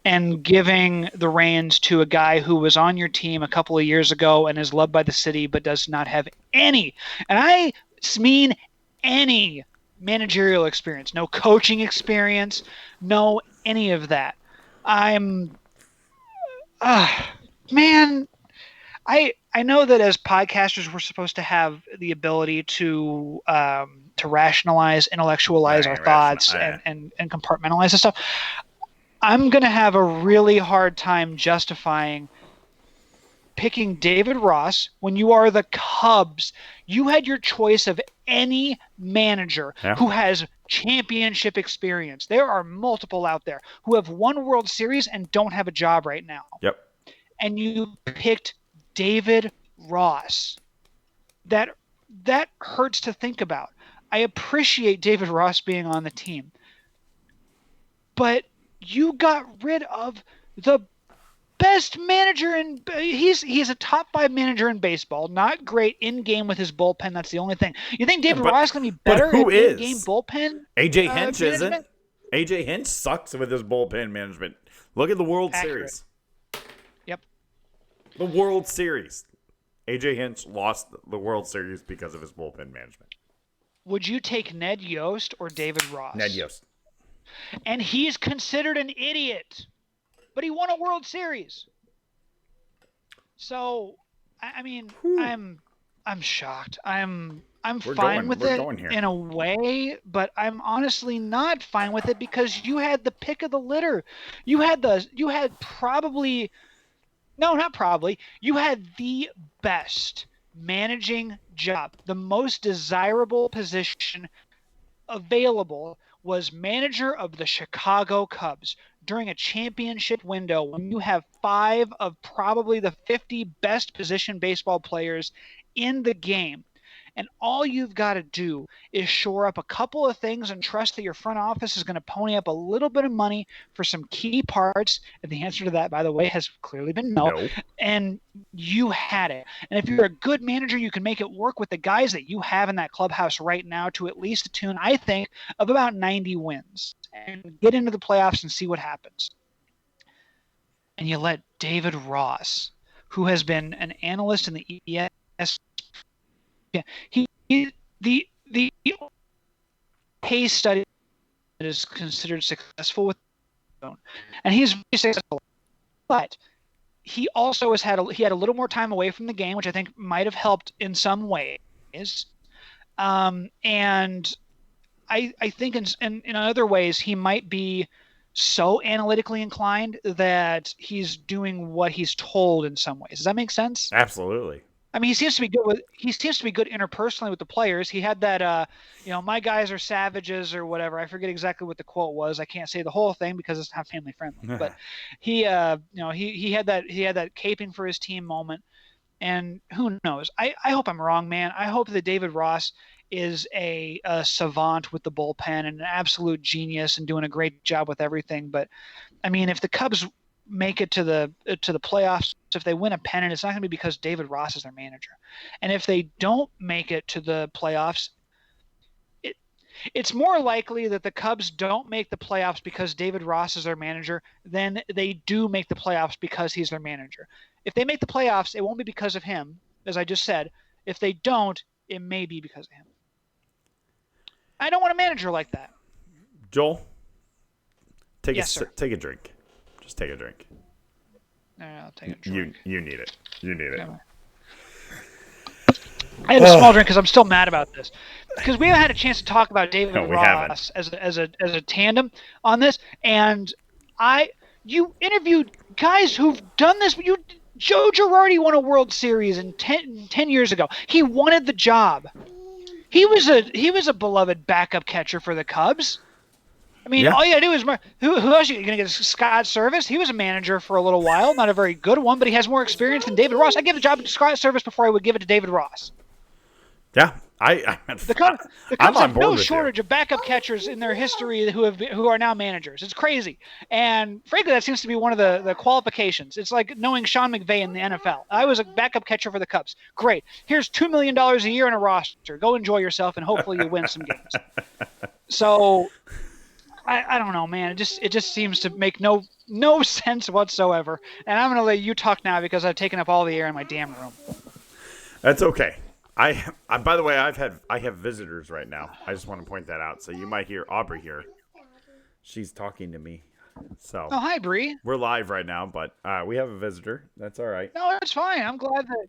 And giving the reins to a guy who was on your team a couple of years ago and is loved by the city but does not have any, and I mean any, managerial experience. No coaching experience, no any of that. Man, I know that as podcasters we're supposed to have the ability to rationalize, intellectualize our thoughts and compartmentalize this stuff. I'm going to have a really hard time justifying picking David Ross when you are the Cubs. You had your choice of any manager who has championship experience. There are multiple out there who have won World Series and don't have a job right now. Yep. And you picked David Ross. That hurts to think about. I appreciate David Ross being on the team. But you got rid of the best manager he's a top 5 manager in baseball. Not great in game with his bullpen. That's the only thing. You think David Ross is going to be better in game bullpen? AJ Hinch isn't. AJ Hinch sucks with his bullpen management. Look at the World Series. Yep. The World Series. AJ Hinch lost the World Series because of his bullpen management. Would you take Ned Yost or David Ross? Ned Yost. And he's considered an idiot, but he won a World Series. So, I mean, I'm shocked. I'm fine with it in a way, but I'm honestly not fine with it because you had the pick of the litter. You had the best managing job. The most desirable position available was manager of the Chicago Cubs during a championship window when you have 5 of probably the 50 best position baseball players in the game. And all you've got to do is shore up a couple of things and trust that your front office is going to pony up a little bit of money for some key parts. And the answer to that, by the way, has clearly been no. And you had it. And if you're a good manager, you can make it work with the guys that you have in that clubhouse right now to at least a tune, I think, of about 90 wins. And get into the playoffs and see what happens. And you let David Ross, who has been an analyst in the ES, the case study that is considered successful with and he's very successful, but he also had a little more time away from the game, which I think might have helped in some ways. And I think in other ways he might be so analytically inclined that he's doing what he's told in some ways. Does that make sense? Absolutely. I mean, he seems to be good interpersonally with the players. He had that, my guys are savages or whatever. I forget exactly what the quote was. I can't say the whole thing because it's not family friendly. But he had that caping for his team moment. And who knows? I hope I'm wrong, man. I hope that David Ross is a savant with the bullpen and an absolute genius and doing a great job with everything. But I mean, if the Cubs make it to the playoffs, if they win a pennant, it's not going to be because David Ross is their manager. And if they don't make it to the playoffs, it's more likely that the Cubs don't make the playoffs because David Ross is their manager than they do make the playoffs because he's their manager. If they make the playoffs, it won't be because of him, as I just said. If they don't, it may be because of him. I don't want a manager like that. Joel, take Yes, a drink. Just take a drink. No, I'll take a drink. You need it. You need it. I had a small drink because I'm still mad about this. Because we haven't had a chance to talk about David Ross as a tandem on this, and you interviewed guys who've done this. Joe Girardi won a World Series 10 years ago. He wanted the job. He was a beloved backup catcher for the Cubs. I mean, all you gotta do is who else? You gonna get Scott Service? He was a manager for a little while, not a very good one, but he has more experience than David Ross. I give the job to Scott Service before I would give it to David Ross. Yeah, the Cubs have no shortage of backup catchers in their history who are now managers. It's crazy, and frankly, that seems to be one of the qualifications. It's like knowing Sean McVay in the NFL. I was a backup catcher for the Cubs. Great. Here's $2 million a year in a roster. Go enjoy yourself, and hopefully you win some games. So, I don't know, man. It just seems to make no sense whatsoever. And I'm going to let you talk now because I've taken up all the air in my damn room. That's okay. I by the way, I have visitors right now. I just want to point that out. So you might hear Aubrey here. She's talking to me. So hi, Bree. We're live right now, but we have a visitor. That's all right. No, it's fine. I'm glad that.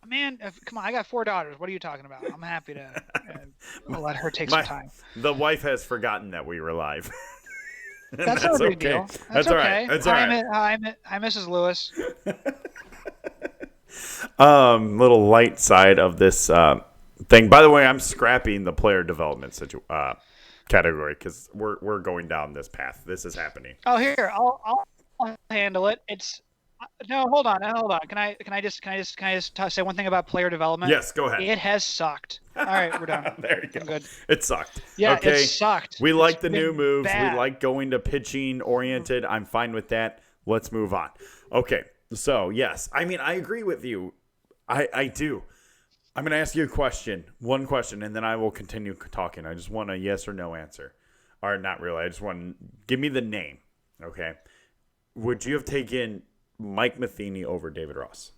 Man, come on! I got 4 daughters. What are you talking about? I'm happy to let her take some time. The wife has forgotten that we were live. That's no big deal. That's all okay. right. That's all right. Hi, Mrs. Lewis. Little light side of this thing. By the way, I'm scrapping the player development category because we're going down this path. This is happening. Oh, here I'll handle it. It's no, hold on. Can I just say one thing about player development? Yes, go ahead. It has sucked. All right, we're done. There you go. I'm good. It sucked. Yeah, okay. It sucked. We like the new moves. Bad. We like going to pitching oriented. I'm fine with that. Let's move on. Okay. So, yes. I mean, I agree with you. I do. I'm going to ask you a question. One question, and then I will continue talking. I just want a yes or no answer. Or not really. I just want to give me the name. Okay. Would you have taken Mike Matheny over David Ross?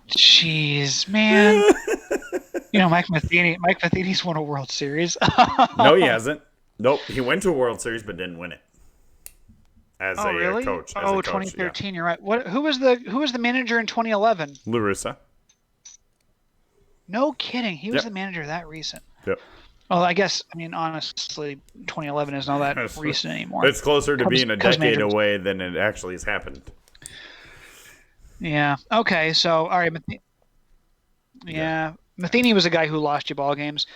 Jeez, man. Mike Matheny's won a World Series. No, he hasn't. Nope. He went to a World Series but didn't win it. As a really? coach. As a coach, 2013, yeah. You're right. Who was the manager in 2011? La Russa. No kidding. He was the manager that recent. Yep. Well, I guess, honestly, 2011 isn't all that recent anymore. It's closer to being a decade away than it actually has happened. Yeah. Okay. So, all right. Yeah. Matheny was a guy who lost you ball games.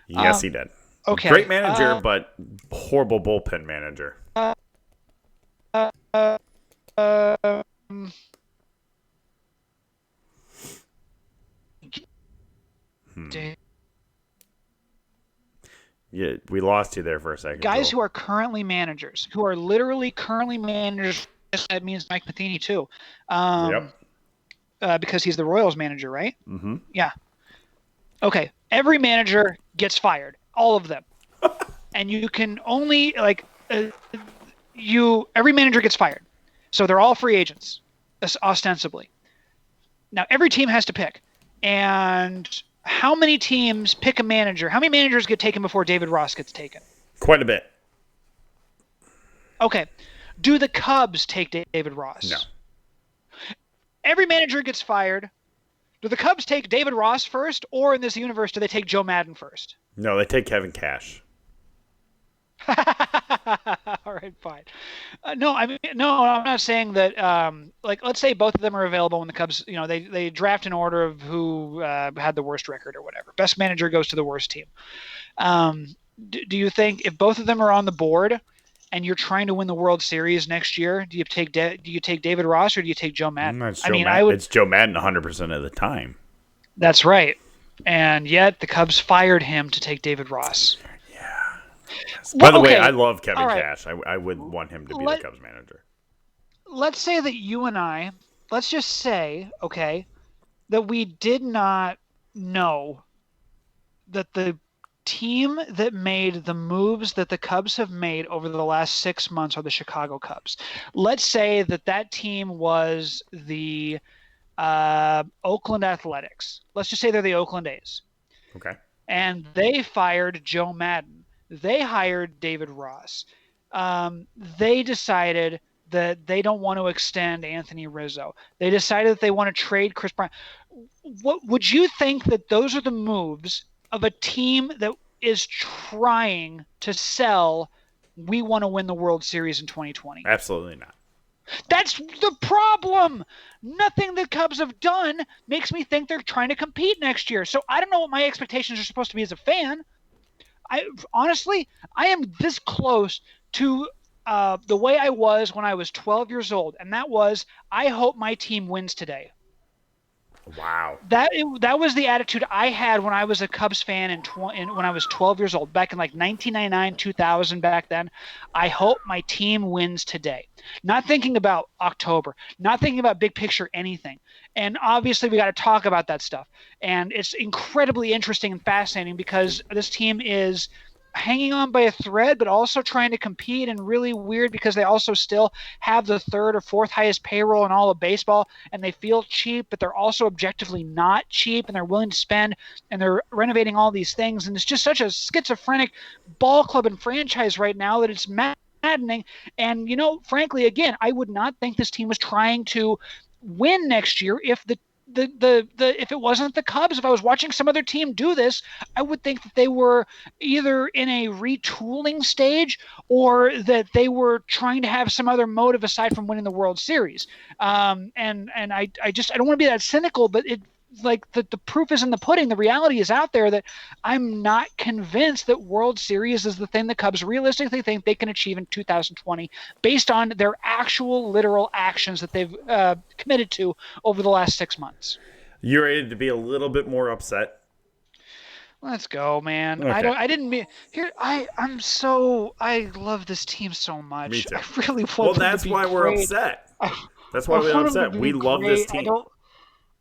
Yes, he did. Okay. Great manager, but horrible bullpen manager. Yeah, we lost you there for a second. Guys who are currently managers, who are literally currently managers, that means Mike Matheny too. Because he's the Royals manager, right? Mm-hmm. Yeah. Okay. Every manager gets fired. All of them. And you can only, every manager gets fired. So they're all free agents, ostensibly. Now, every team has to pick. And how many teams pick a manager? How many managers get taken before David Ross gets taken? Quite a bit. Okay. Do the Cubs take David Ross? No. Every manager gets fired. Do the Cubs take David Ross first, or in this universe, do they take Joe Maddon first? No, they take Kevin Cash. All right, fine. No, I'm not saying that. Let's say both of them are available when the Cubs, they draft in order of who had the worst record or whatever. Best manager goes to the worst team. Do you think if both of them are on the board and you're trying to win the World Series next year, do you take David Ross or do you take Joe Maddon? It's Joe Maddon 100% of the time. That's right. And yet the Cubs fired him to take David Ross. Yeah. Yes. Well, By the way, okay, I love Kevin all right. Cash. I would want him to be the Let, Cubs manager. let's say that you and I, let's just say, okay, that we did not know that the team that made the moves that the Cubs have made over the last 6 months are the Chicago Cubs. Let's say that that team was the Oakland Athletics. Let's just say they're the Oakland A's. Okay. And they fired Joe Madden. They hired David Ross. They decided that they don't want to extend Anthony Rizzo. They decided that they want to trade Chris Bryant. What would you think that those are the moves of a team that is trying to sell? We want to win the World Series in 2020. Absolutely not. That's the problem. Nothing the Cubs have done makes me think they're trying to compete next year. So I don't know what my expectations are supposed to be as a fan. Honestly, I am this close to the way I was when I was 12 years old, and that was, I hope my team wins today. Wow. That was the attitude I had when I was a Cubs fan when I was 12 years old, back in like 1999, 2000. Back then, I hope my team wins today. Not thinking about October, not thinking about big picture anything. And obviously, we got to talk about that stuff. And it's incredibly interesting and fascinating because this team is hanging on by a thread, but also trying to compete, and really weird because they also still have the third or fourth highest payroll in all of baseball, and they feel cheap, but they're also objectively not cheap, and they're willing to spend, and they're renovating all these things. And it's just such a schizophrenic ball club and franchise right now that it's maddening. And, frankly, again, I would not think this team was trying to win next year if if it wasn't the Cubs. If I was watching some other team do this, I would think that they were either in a retooling stage or that they were trying to have some other motive aside from winning the World Series. And I don't want to be that cynical, but the proof is in the pudding. The reality is out there that I'm not convinced that World Series is the thing the Cubs realistically think they can achieve in 2020 based on their actual literal actions that they've committed to over the last 6 months. You're ready to be a little bit more upset? Let's go, man. Okay. I love this team so much. Me too. I really want Well, them that's to be why great. we're upset. That's why we're upset. We love this team.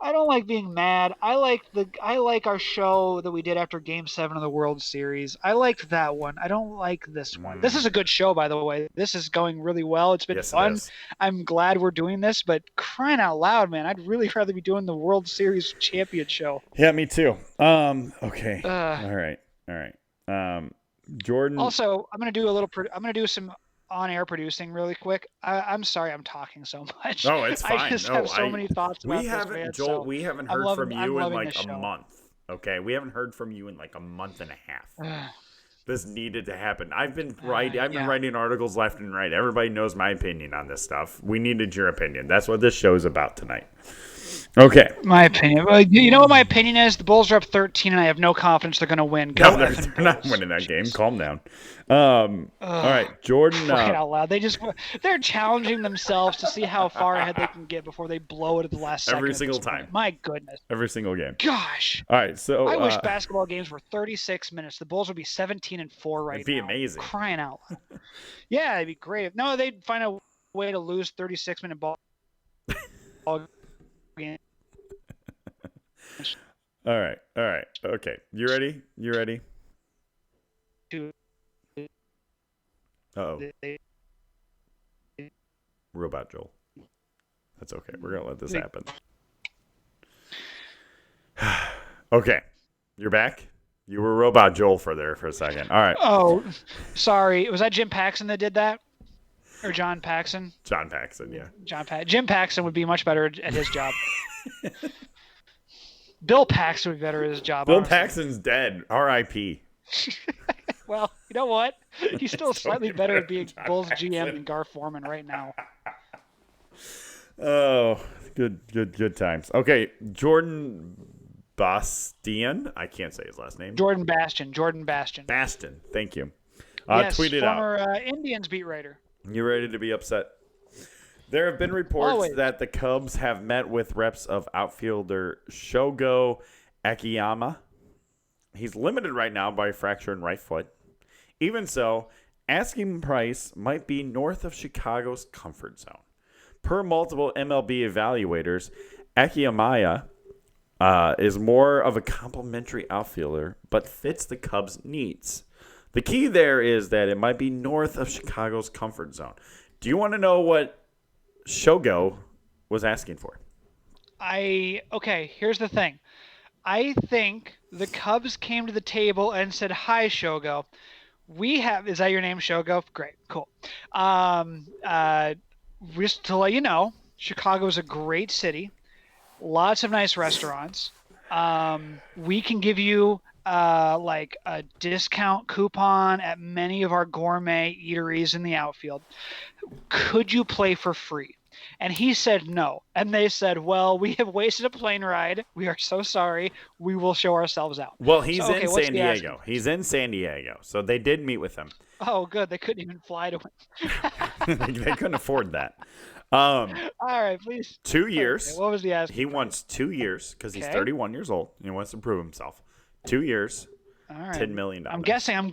I don't like being mad. I like our show that we did after Game 7 of the World Series. I liked that one. I don't like this one. This is a good show, by the way. This is going really well. It's been fun. I'm glad we're doing this, but crying out loud, man, I'd really rather be doing the World Series champion show. Yeah, me too. Okay. All right. Jordan. Also, I'm gonna do some on-air producing really quick. I'm sorry I'm talking so much. No, it's fine. I just have so many thoughts about this, man. Joel, we haven't heard from you in like a month. Okay, we haven't heard from you in like a month and a half. This needed to happen. I've been writing articles left and right. Everybody knows my opinion on this stuff. We needed your opinion. That's what this show is about tonight. Okay. My opinion. You know what my opinion is? The Bulls are up 13, and I have no confidence they're going to win. No, they're not winning that game. Calm down. All right, Jordan. Crying out loud. They're challenging themselves to see how far ahead they can get before they blow it at the last second. Every single time. My goodness. Every single game. Gosh. All right, so I wish basketball games were 36 minutes. The Bulls would be 17-4 right now. It'd be amazing. Crying out loud. Yeah, it'd be great. No, they'd find a way to lose 36-minute ball game. All right. Okay. You ready? Uh-oh. Robot Joel. That's okay. We're going to let this happen. Okay. You're back? You were Robot Joel for a second. All right. Oh, sorry. Was that Jim Paxson that did that? Or John Paxson? John Paxson, yeah. Jim Paxson would be much better at his job. Bill Paxton would be better at his job. Bill Paxton's dead. R.I.P. Well, you know what? He's still slightly better at being Bulls GM than Gar Forman right now. Oh, good times. Okay, Jordan Bastian. I can't say his last name. Jordan Bastion. Bastion. Thank you. Yes, tweeted former out. Indians beat writer. You ready to be upset? There have been reports that the Cubs have met with reps of outfielder Shogo Akiyama. He's limited right now by a fracture in right foot. Even so, asking price might be north of Chicago's comfort zone. Per multiple MLB evaluators, Akiyama is more of a complimentary outfielder, but fits the Cubs' needs. The key there is that it might be north of Chicago's comfort zone. Do you want to know what Shogo was asking for? Okay, here's the thing. I think the Cubs came to the table and said, "Hi, Shogo. Is that your name, Shogo? Great, cool. Just to let you know, Chicago is a great city. Lots of nice restaurants. We can give you like a discount coupon at many of our gourmet eateries in the outfield. Could you play for free?" And he said no. And they said, "Well, we have wasted a plane ride. We are so sorry. We will show ourselves out." Well, he's So, okay, in what's San the asking Diego. price? He's in San Diego. So they did meet with him. Oh, good. They couldn't even fly to him. They couldn't afford that. All right, please. 2 years. Okay, what was the asking He price? wants 2 years because he's Okay. 31 years old. And he wants to prove himself. 2 years, All right. $10 million. I'm guessing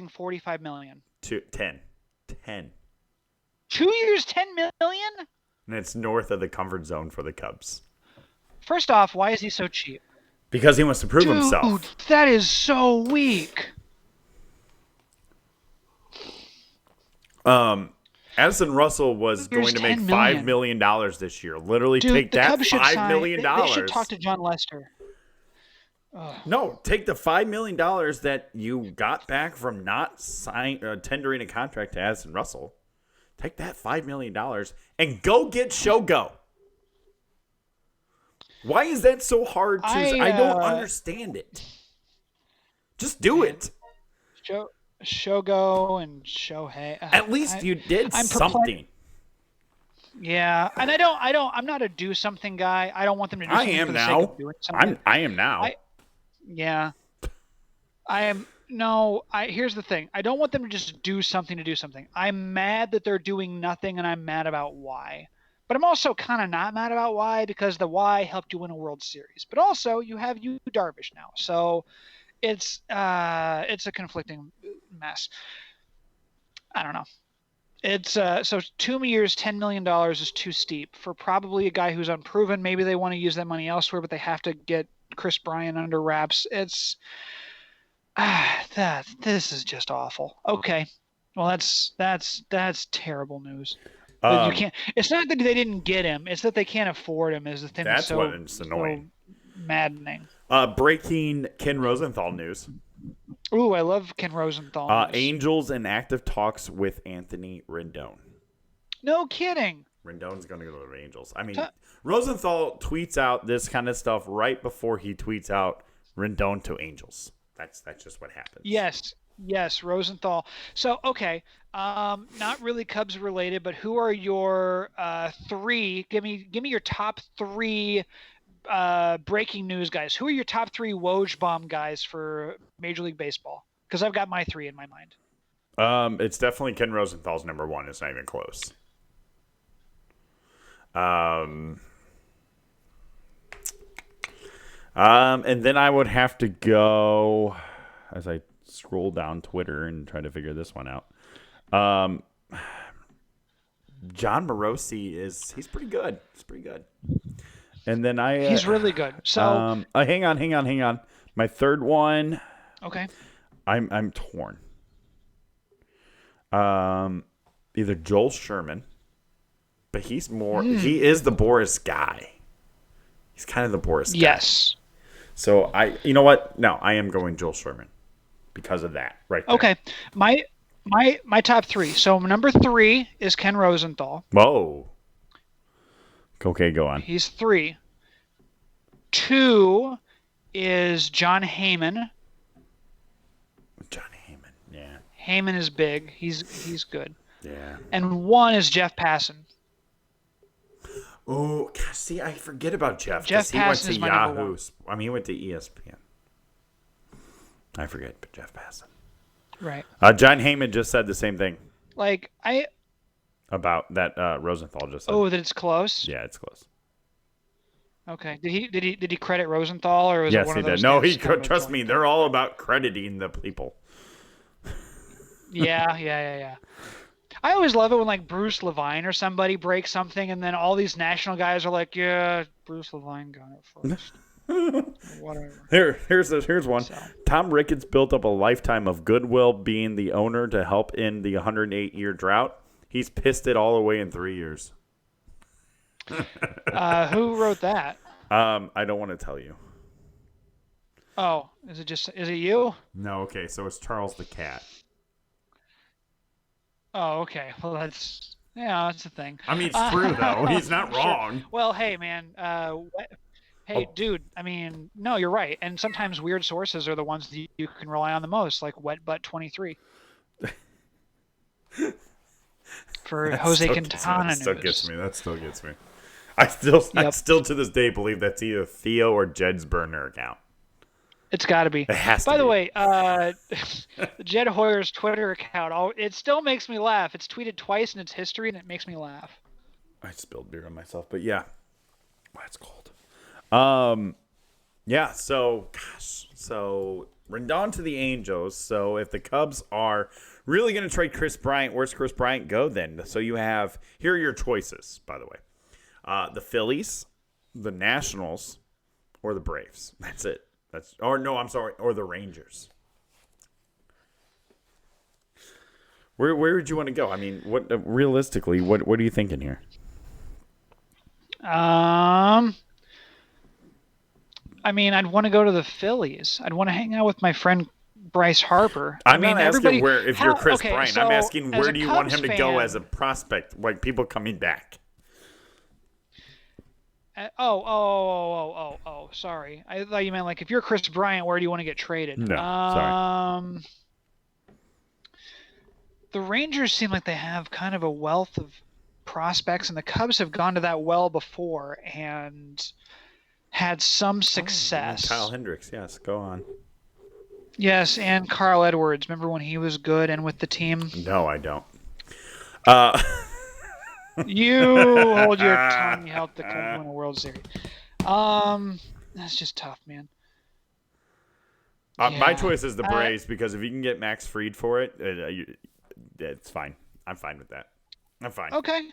45 million. 10. 10. 2 years, 10 million? And it's north of the comfort zone for the Cubs. First off, why is he so cheap? Because he wants to prove Dude, himself. that is so weak. Addison Russell was Here's going to make $10 $5 million this year. Literally Dude, take the that Cubs should $5 sign. million. They should talk to John Lester. No, take the $5 million that you got back from not tendering a contract to Addison Russell. Take that $5 million and go get Shogo. Why is that so hard to? I don't understand it. Just do it. Shogo and Shohei. At least you did I'm something. Yeah, and I'm not a do something guy. I don't want them to do I something am for the sake now. of doing something. I am now. Yeah. I am no, here's the thing. I don't want them to just do something to do something. I'm mad that they're doing nothing and I'm mad about why. But I'm also kind of not mad about why because the why helped you win a World Series. But also you have Yu Darvish now. So it's a conflicting mess. I don't know. It's so 2 years, $10 million is too steep for probably a guy who's unproven. Maybe they want to use that money elsewhere, but they have to get Chris Bryant under wraps. It's this is just awful. Okay, well that's terrible news. But you can't. It's not that they didn't get him; it's that they can't afford him. Is the thing That's so, what is annoying. So maddening. Breaking Ken Rosenthal news. Ooh, I love Ken Rosenthal. news. Angels in active talks with Anthony Rendon. No kidding. Rendon's going to go to the Angels. I mean, Rosenthal tweets out this kind of stuff right before he tweets out Rendon to Angels. That's just what happens. Yes, Rosenthal. So, okay, not really Cubs related, but who are your three? Give me your top three breaking news guys. Who are your top three Woj bomb guys for Major League Baseball? Because I've got my three in my mind. It's definitely Ken Rosenthal's number one. It's not even close. And then I would have to go as I scroll down Twitter and try to figure this one out. John Morosi he's pretty good. He's pretty good. And then He's really good. So hang on. My third one. okay. I'm torn. Either Joel Sherman, but he's more. He is the Boris guy. He's kind of the Boris guy. Yes. So you know what? No, I am going Joel Sherman because of that. Right there. Okay. My top three. So number 3 is Ken Rosenthal. Whoa. Okay, go on. He's 3. 2 is John Heyman. John Heyman. Yeah. Heyman is big. He's good. Yeah. And 1 is Jeff Passan. Oh, gosh, see, I forget about Jeff. Jeff He went Passan to is my number Yahoo. one. I mean, he went to ESPN. I forget, but Jeff Passan. Right. John Heyman just said the same thing Like about that Rosenthal just said. that it's close. Yeah, it's close. Okay. Did he credit Rosenthal, or was it Yes, one he of did. those No, things? he Kind could. of a Trust joint me, thing? they're all about crediting the people. Yeah. I always love it when like Bruce Levine or somebody breaks something, and then all these national guys are like, "Yeah, Bruce Levine got it first." Whatever. Here's one. So Tom Ricketts built up a lifetime of goodwill being the owner to help end the 108-year drought. He's pissed it all away in 3 years. who wrote that? I don't want to tell you. Oh, is it you? No, okay, so it's Charles the Cat. Oh, okay. Well, that's the thing. I mean, it's true though. He's not Sure. wrong. Well, hey, man. Hey, Oh, dude. I mean, no, you're right. And sometimes weird sources are the ones that you can rely on the most, like Wet Butt 23 for Jose Quintana that still news. gets me. That still gets me. I Yep. still to this day believe that's either Theo or Jed's burner account. It's got to be. It has to By the be. way, Jed Hoyer's Twitter account, it still makes me laugh. It's tweeted twice in its history, and it makes me laugh. I spilled beer on myself, but yeah, that's cold. Yeah. So, gosh. So Rendon to the Angels. So if the Cubs are really going to trade Chris Bryant, where's Chris Bryant go then? So you have here are your choices. By the way, the Phillies, the Nationals, or the Braves. That's it. Or the Rangers. Where would you want to go? I mean, what realistically, what are you thinking here? I mean, I'd want to go to the Phillies. I'd want to hang out with my friend Bryce Harper. I'm I mean, not asking everybody. where if you're Chris Okay, Bryant. so I'm asking as where a do you want Cubs him to go fan- as a prospect, like people coming back. Oh. Sorry, I thought you meant like if you're Chris Bryant, where do you want to get traded? No, sorry. The Rangers seem like they have kind of a wealth of prospects, and the Cubs have gone to that well before and had some success. Kyle Hendricks, yes, go on. Yes, and Carl Edwards. Remember when he was good and with the team? No, I don't. Uh, You hold your tongue. You helped the Cubs win a World Series. That's just tough, man. my Yeah. choice is the Braves because if you can get Max Fried for it, it's fine. I'm fine with that. I'm fine. Okay.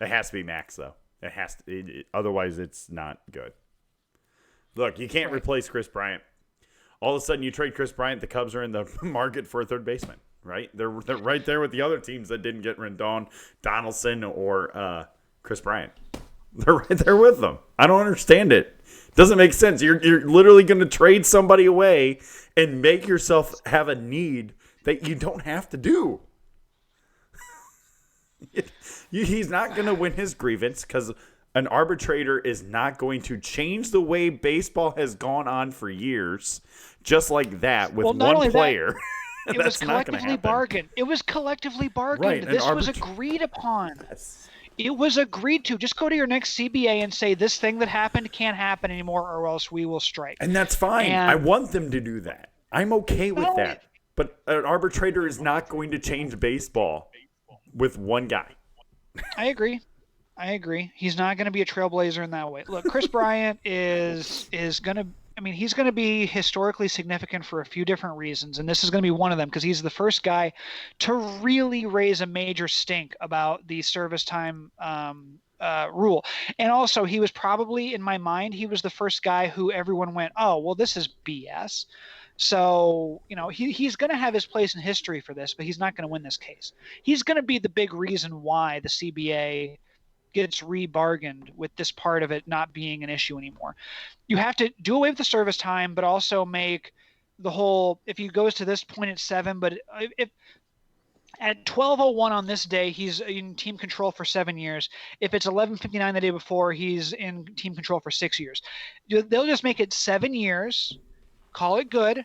It has to be Max though. It has to. Otherwise, it's not good. Look, you can't Right. replace Chris Bryant. All of a sudden, you trade Chris Bryant, the Cubs are in the market for a third baseman. Right? They're right there with the other teams that didn't get Rendon, Donaldson, or Chris Bryant. They're right there with them. I don't understand it. Doesn't make sense. You're literally going to trade somebody away and make yourself have a need that you don't have to do. He's not going to win his grievance because an arbitrator is not going to change the way baseball has gone on for years, just like that with Well, not only one that, player. It was That's not gonna collectively happen. bargained. It was collectively bargained. Right, an This was arbitra- agreed upon. It was agreed to. Just go to your next CBA and say this thing that happened can't happen anymore, or else we will strike. And that's fine. And- I want them to do that. I'm okay with No. that. But an arbitrator is not going to change baseball with one guy. I agree. He's not going to be a trailblazer in that way. Look, Chris Bryant is going to. I mean, he's going to be historically significant for a few different reasons, and this is going to be one of them because he's the first guy to really raise a major stink about the service time rule. And also, he was probably, in my mind, he was the first guy who everyone went, "Oh, well, this is BS." So, he's going to have his place in history for this, but he's not going to win this case. He's going to be the big reason why the CBA gets rebargained with this part of it not being an issue anymore. You have to do away with the service time, but also make the whole, if he goes to this point at 7, but if at 12:01 on this day, he's in team control for 7 years. If it's 11:59 the day before, he's in team control for 6 years. They'll just make it 7 years, call it good.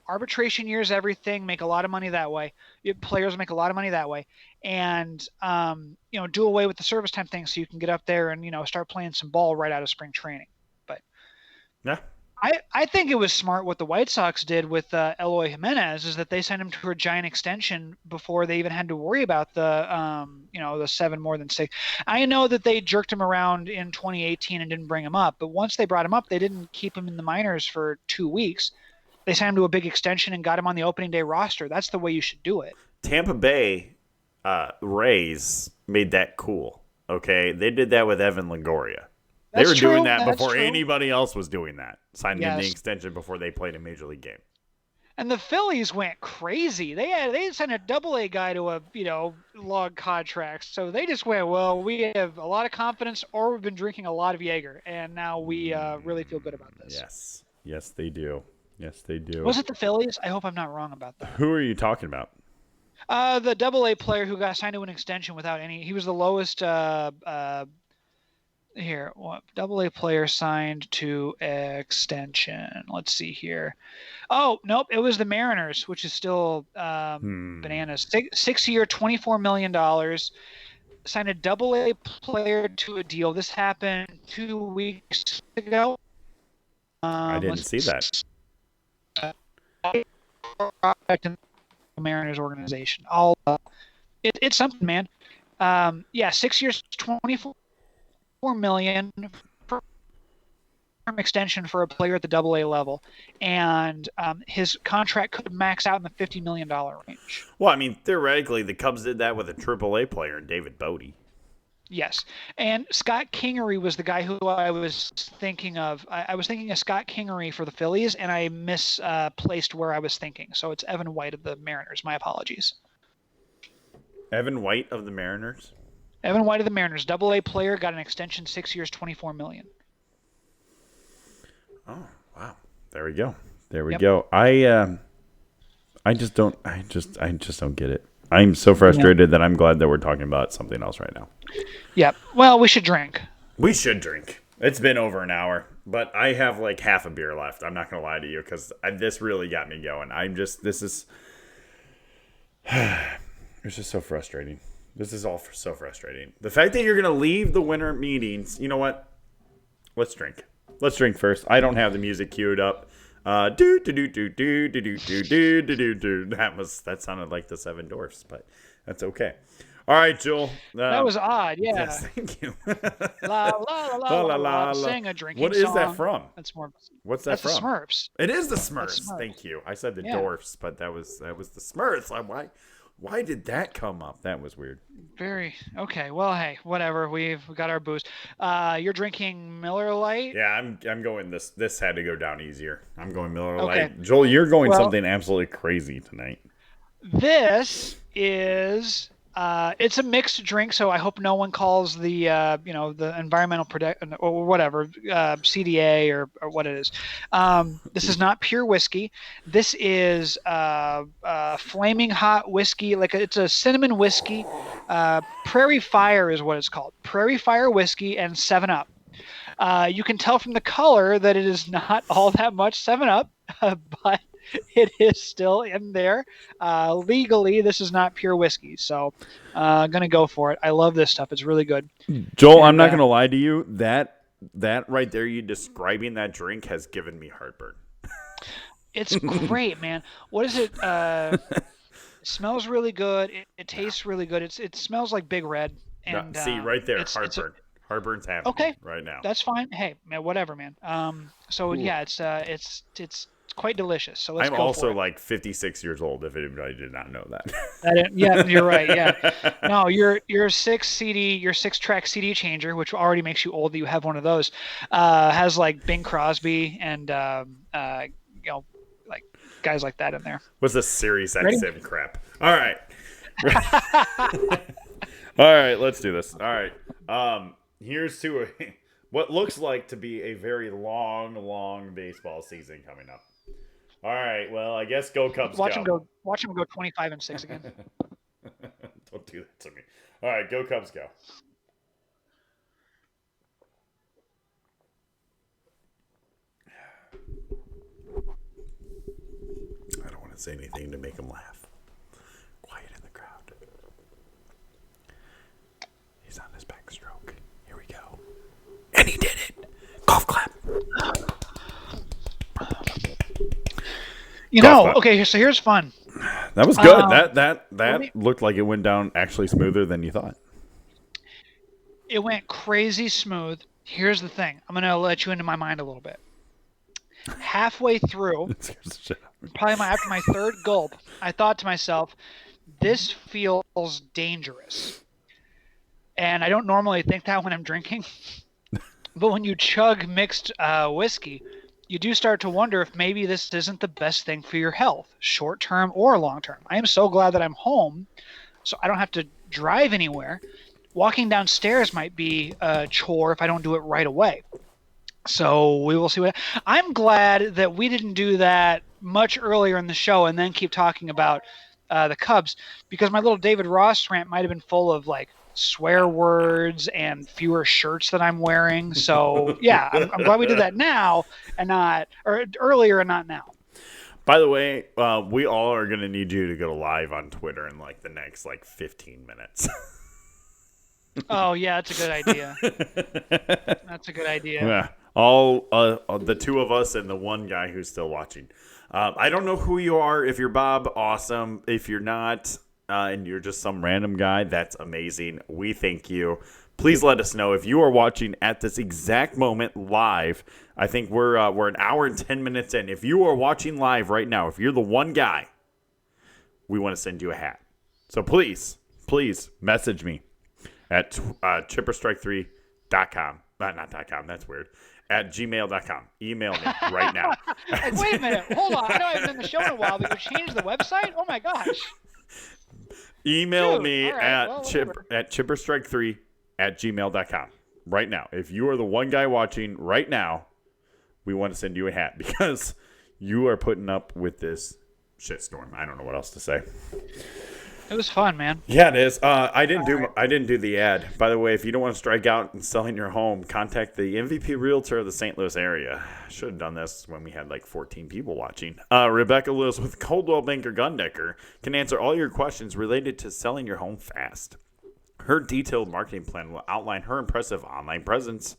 Arbitration years, everything, make a lot of money that way. Players make a lot of money that way. And, do away with the service time thing so you can get up there and, start playing some ball right out of spring training. But Yeah. I think it was smart what the White Sox did with Eloy Jimenez is that they sent him to a giant extension before they even had to worry about the 7 more than 6. I know that they jerked him around in 2018 and didn't bring him up, but once they brought him up, they didn't keep him in the minors for 2 weeks. They signed him to a big extension and got him on the opening day roster. That's the way you should do it. Tampa Bay Rays made that cool. Okay, they did that with Evan Longoria. They That's were true. doing that That's before true. anybody else was doing that. Signing him the Yes. extension before they played a major league game. And the Phillies went crazy. They sent a AA guy to a log contract. So they just went, well, we have a lot of confidence, or we've been drinking a lot of Jaeger, and now we really feel good about this. Yes, they do. Yes, they do. Was it the Phillies? I hope I'm not wrong about that. Who are you talking about? The AA player who got signed to an extension without any. He was the lowest. Here, what AA player signed to extension? Let's see here. Oh, nope, it was the Mariners, which is still bananas. 6-year, $24 million. Signed a AA player to a deal. This happened 2 weeks ago. I didn't see that. Mariners organization. It's something, man. 6 years, $24 million for extension for a player at the AA level, and his contract could max out in the $50 million range. Well, I mean, theoretically, the Cubs did that with a AAA player, David Bodie. Yes, and Scott Kingery was the guy who I was thinking of. I was thinking of Scott Kingery for the Phillies, and I misplaced where I was thinking. So it's Evan White of the Mariners. My apologies. Evan White of the Mariners? Evan White of the Mariners, AA player, got an extension, 6 years, $24 million. Oh, wow. There we go. There we go. I just don't get it. I'm so frustrated that I'm glad that we're talking about something else right now. Yep. Well, we should drink. We should drink. It's been over an hour, but I have like half a beer left. I'm not going to lie to you because this really got me going. It's just so frustrating. This is all so frustrating. The fact that you're going to leave the winter meetings, you know what? Let's drink. Let's drink first. I don't have the music queued up. That sounded like the Seven Dwarfs, but that's okay. All right, Joel. That was odd. Yeah. Yes, thank you. La la la la la. Sing a drinking What is song. that from? That's more. What's that from? That's the Smurfs. It is the Smurfs. Smurfs. Thank you. I said the Dwarfs, but that was the Smurfs. Why did that come up? That was weird. Very okay. Well, hey, whatever. We got our booze. You're drinking Miller Lite. Yeah, I'm going this. This had to go down easier. I'm going Miller Okay. Lite. Joel, you're going something absolutely crazy tonight. This is it's a mixed drink, so I hope no one calls the the environmental or whatever CDA or what it is. This is not pure whiskey. This is flaming hot whiskey. It's a cinnamon whiskey. Prairie Fire is what it's called. Prairie Fire whiskey and 7-Up. You can tell from the color that it is not all that much 7-Up, but it is still in there. Legally, this is not pure whiskey, so I'm going to go for it. I love this stuff. It's really good. Joel, I'm not going to lie to you. That right there, you describing that drink has given me heartburn. It's great, man. What is it? It smells really good. It tastes really good. It smells like Big Red. And see, right there, heartburn. Heartburn's happening right now. That's fine. Hey, man, whatever, man. It's quite delicious. So let's I'm go also for it. like 56 years old. If anybody did not know that. Yeah, you're right. Yeah, no, your 6-track CD changer, which already makes you old that you have one of those, has like Bing Crosby and like guys like that in there. What's the Sirius XM crap? All right. All right, let's do this. All right. Here's to what looks like to be a very long baseball season coming up. All right. Well, I guess go Cubs. Watch them go 25-6 again. Don't do that to me. All right, go Cubs, go. I don't want to say anything to make them laugh. Quiet in the crowd. He's on his backstroke. Here we go. And he did it. Golf clap. Okay, so here's fun. That was good. That me- looked like it went down actually smoother than you thought. It went crazy smooth. Here's the thing. I'm going to let you into my mind a little bit. Halfway through, probably after my third gulp, I thought to myself, this feels dangerous. And I don't normally think that when I'm drinking. But when you chug mixed whiskey, you do start to wonder if maybe this isn't the best thing for your health, short term or long term. I am so glad that I'm home, so I don't have to drive anywhere. Walking downstairs might be a chore if I don't do it right away. So we will see what. I'm glad that we didn't do that much earlier in the show and then keep talking about the Cubs, because my little David Ross rant might have been full of like swear words and fewer shirts that I'm wearing. So yeah, I'm glad we did that now and not or earlier and not now. By the way, we all are going to need you to go live on Twitter in like the next 15 minutes. Oh yeah, that's a good idea. That's a good idea. Yeah, all the two of us and the one guy who's still watching. I don't know who you are. If you're Bob, awesome. If you're not, and you're just some random guy, that's amazing. We thank you. Please let us know if you are watching at this exact moment live. I think we're an hour and 10 minutes in. If you are watching live right now, if you're the one guy, we want to send you a hat. So please message me at chipperstrike3.com. Not .com, that's weird. At gmail.com. Email me right now. Wait a minute. Hold on. I know I haven't been in the show in a while, but you changed the website? Oh my gosh. Email me right, at whatever. chipperstrike3@gmail.com right now. If you are the one guy watching right now, we want to send you a hat because you are putting up with this shitstorm. I don't know what else to say. It was fun, man. Yeah, it is. I didn't do the ad. By the way, if you don't want to strike out and selling your home, contact the MVP Realtor of the St. Louis area. Should have done this when we had 14 people watching. Rebecca Lewis with Coldwell Banker Gundecker can answer all your questions related to selling your home fast. Her detailed marketing plan will outline her impressive online presence.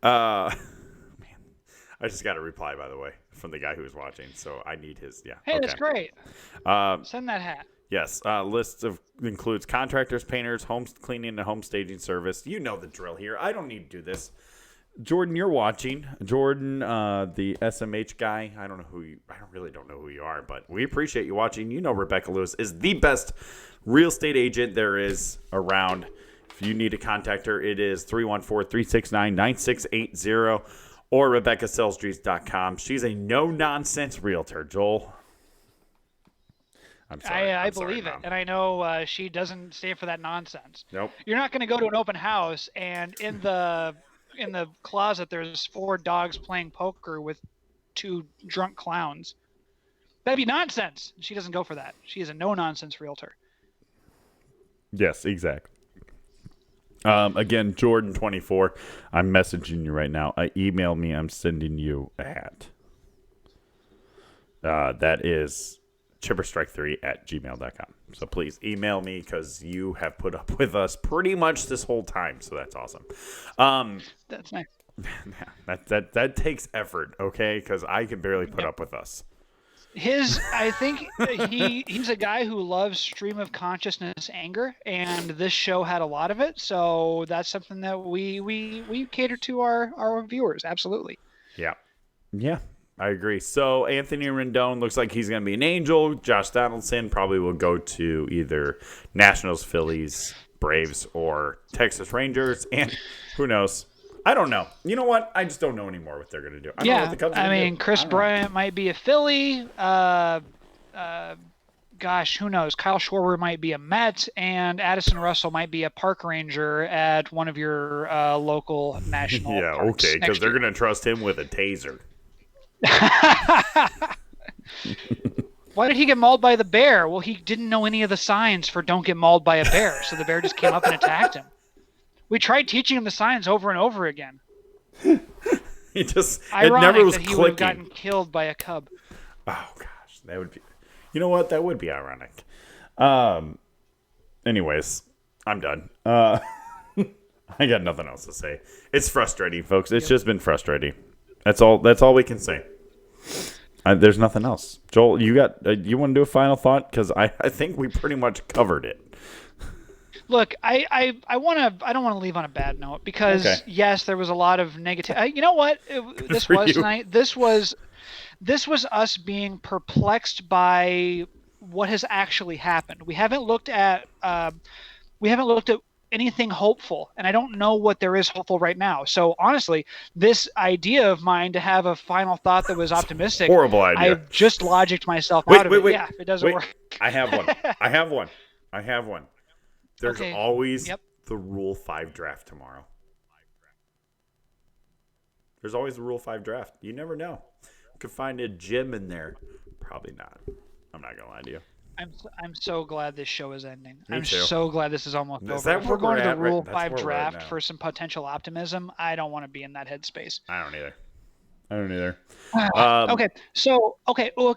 Man, I just got a reply, by the way, from the guy who was watching, so I need his. Yeah. Hey, okay. That's great. Send that hat. Yes, list includes contractors, painters, home cleaning, and home staging service. You know the drill here. I don't need to do this. Jordan, you're watching. Jordan, the SMH guy. I really don't know who you are, but we appreciate you watching. You know Rebecca Lewis is the best real estate agent there is around. If you need to contact her, it is 314-369-9680 or RebeccaSellsStreets.com. She's a no-nonsense realtor, Joel. I'm sorry. I believe it. And I know she doesn't stand for that nonsense. Nope. You're not going to go to an open house and in the closet there's 4 dogs playing poker with 2 drunk clowns. That'd be nonsense. She doesn't go for that. She is a no-nonsense realtor. Yes, exactly. Again, Jordan24, I'm messaging you right now. Email me. I'm sending you a hat. That is chipperstrike3@gmail.com. So please email me because you have put up with us pretty much this whole time. So that's awesome. That's nice. That takes effort, okay? Because I can barely put up with us. I think he's a guy who loves stream of consciousness anger, and this show had a lot of it. So that's something that we cater to our viewers. Absolutely. Yeah. I agree. So Anthony Rendon looks like he's going to be an Angel. Josh Donaldson probably will go to either Nationals, Phillies, Braves, or Texas Rangers. And who knows? I don't know. You know what? I just don't know anymore what they're going to do. I don't know what the Cubs are gonna do. Chris Bryant might be a Philly. Gosh, who knows? Kyle Schwarber might be a Met, and Addison Russell might be a park ranger at one of your local national parks. Okay, because they're going to trust him with a taser. Why did he get mauled by the bear? Well, he didn't know any of the signs for don't get mauled by a bear, so the bear just came up and attacked him. We tried teaching him the signs over and over again. It never was that he clicking. would have gotten killed by a cub. Oh gosh, that would be. You know what? That would be ironic. Anyways, I'm done. I got nothing else to say. It's frustrating, folks. It's just been frustrating. That's all we can say. There's nothing else. Joel, you want to do a final thought? Because I think we pretty much covered it. Look, I don't want to leave on a bad note because Okay. yes, there was a lot of negative. You know what? This for was you. tonight. This was us being perplexed by what has actually happened. We haven't looked at anything hopeful, and I don't know what there is hopeful right now. So honestly, this idea of mine to have a final thought that was optimistic, Horrible idea. I've just logicked myself Wait, out of wait, it. wait. Yeah, if it doesn't Wait. work. I have one. I have one. There's Okay. always Yep. the Rule 5 draft tomorrow. There's always the Rule 5 draft. You never know. You could find a gym in there. Probably not. I'm not going to lie to you. I'm so glad this show is ending. Me I'm too. so glad this is almost Is over. that If where we're going we're to the at right- Rule that's 5 where we're at draft now. for some potential optimism, I don't want to be in that headspace. I don't either. Okay, so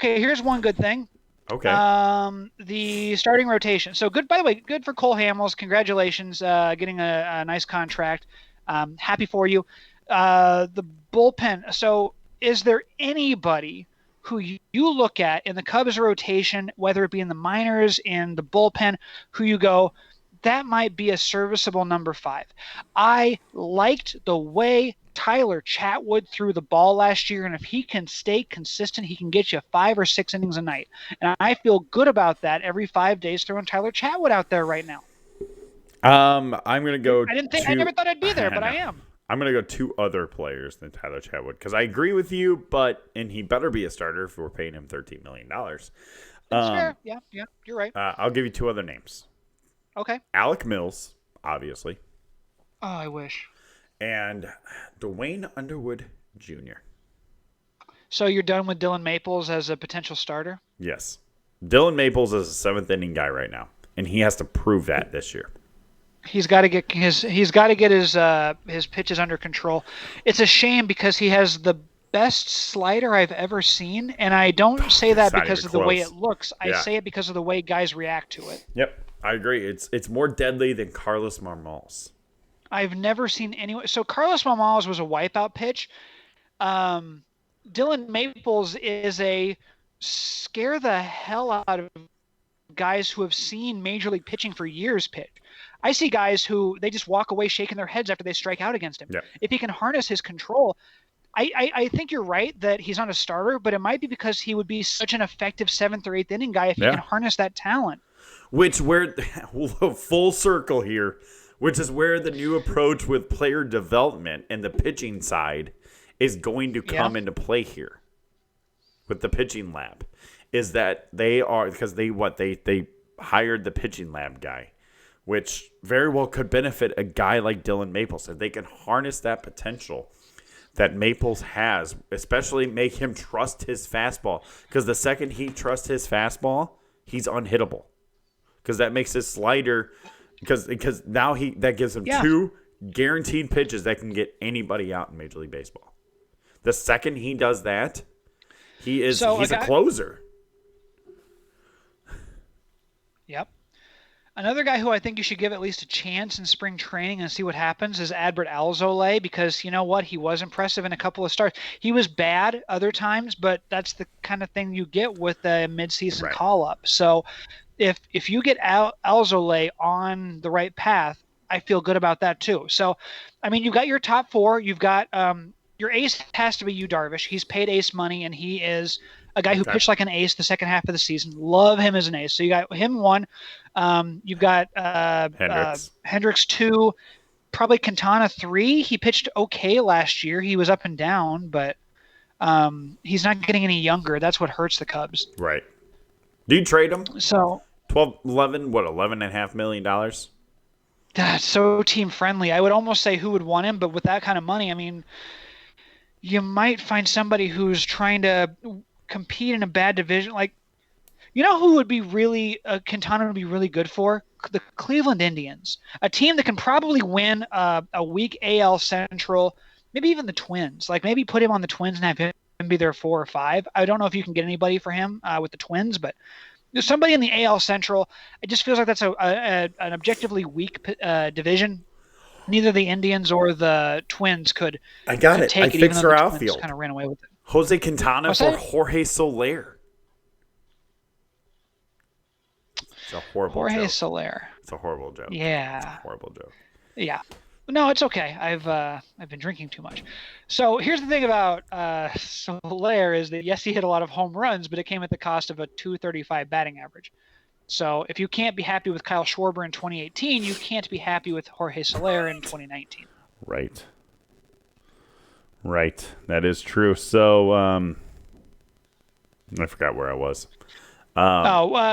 here's one good thing. Okay. The starting rotation. So good. By the way, good for Cole Hamels. Congratulations, getting a nice contract. Happy for you. The bullpen. So, is there anybody who you look at in the Cubs rotation, whether it be in the minors, in the bullpen, who you go, that might be a serviceable number 5? I liked the way Tyler Chatwood threw the ball last year, and if he can stay consistent, he can get you 5 or 6 innings a night. And I feel good about that every 5 days throwing Tyler Chatwood out there right now. I'm going to go. I never thought I'd be there, but I know. am. I'm going to go 2 other players than Tyler Chatwood because I agree with you, and he better be a starter if we're paying him $13 million. That's fair. Yeah, you're right. I'll give you 2 other names. Okay. Alec Mills, obviously, Oh, I wish. and Dwayne Underwood Jr. So you're done with Dylan Maples as a potential starter? Yes. Dylan Maples is a 7th inning guy right now, and he has to prove that this year. He's got to get his pitches under control. It's a shame because he has the best slider I've ever seen, and I don't say that It's not because even of the way close. it looks. I Yeah. say it because of the way guys react to it. Yep, I agree. It's more deadly than Carlos Marmol's. I've never seen anyone. So Carlos Marmol's was a wipeout pitch. Dylan Maples is a scare the hell out of guys who have seen major league pitching for years pitch. I see guys who they just walk away shaking their heads after they strike out against him. Yeah. If he can harness his control, I think you're right that he's not a starter, but it might be because he would be such an effective 7th or 8th inning guy if he Yeah. can harness that talent. Which where full circle here, which is where the new approach with player development and the pitching side is going to come into play here. With the pitching lab, is that they are because they hired the pitching lab guy, which very well could benefit a guy like Dylan Maples if they can harness that potential that Maples has, especially make him trust his fastball. Because the second he trusts his fastball, he's unhittable. Because that makes his slider, because now that gives him 2 guaranteed pitches that can get anybody out in Major League Baseball. The second he does that, he's a closer. Yep. Another guy who I think you should give at least a chance in spring training and see what happens is Adbert Alzolay, because you know what? He was impressive in a couple of starts. He was bad other times, but that's the kind of thing you get with a midseason call-up. So if you get Alzolay on the right path, I feel good about that too. So, I mean, you've got your top 4. You've got your ace has to be Yu Darvish. He's paid ace money, and he is a guy who pitched like an ace the second half of the season. Love him as an ace. So you got him 1. You've got Hendricks 2, probably Quintana 3. He pitched okay last year. He was up and down, but he's not getting any younger. That's what hurts the Cubs. Right. Do you trade him? So $11.5 million? That's so team friendly. I would almost say who would want him, but with that kind of money, I mean, you might find somebody who's trying to compete in a bad division. Like, you know who would be really Quintana would be really good for? The Cleveland Indians, a team that can probably win a weak AL Central, maybe even the Twins. Like maybe put him on the Twins and have him be their 4 or 5. I don't know if you can get anybody for him with the Twins, but there's somebody in the AL Central. It just feels like that's an objectively weak division. Neither the Indians or the Twins could. I got it. Take I it, fixed even though our the outfield. Twins kind of ran away with it. Jose Quintana What's for that? Jorge Soler. It's a horrible Jorge joke. Soler. It's a horrible joke. Yeah. Horrible joke. Yeah. No, it's okay. I've been drinking too much. So here's the thing about Soler is that yes, he hit a lot of home runs, but it came at the cost of a 235 batting average. So if you can't be happy with Kyle Schwarber in 2018, you can't be happy with Jorge Soler in 2019. Right. Right. That is true. So I forgot where I was.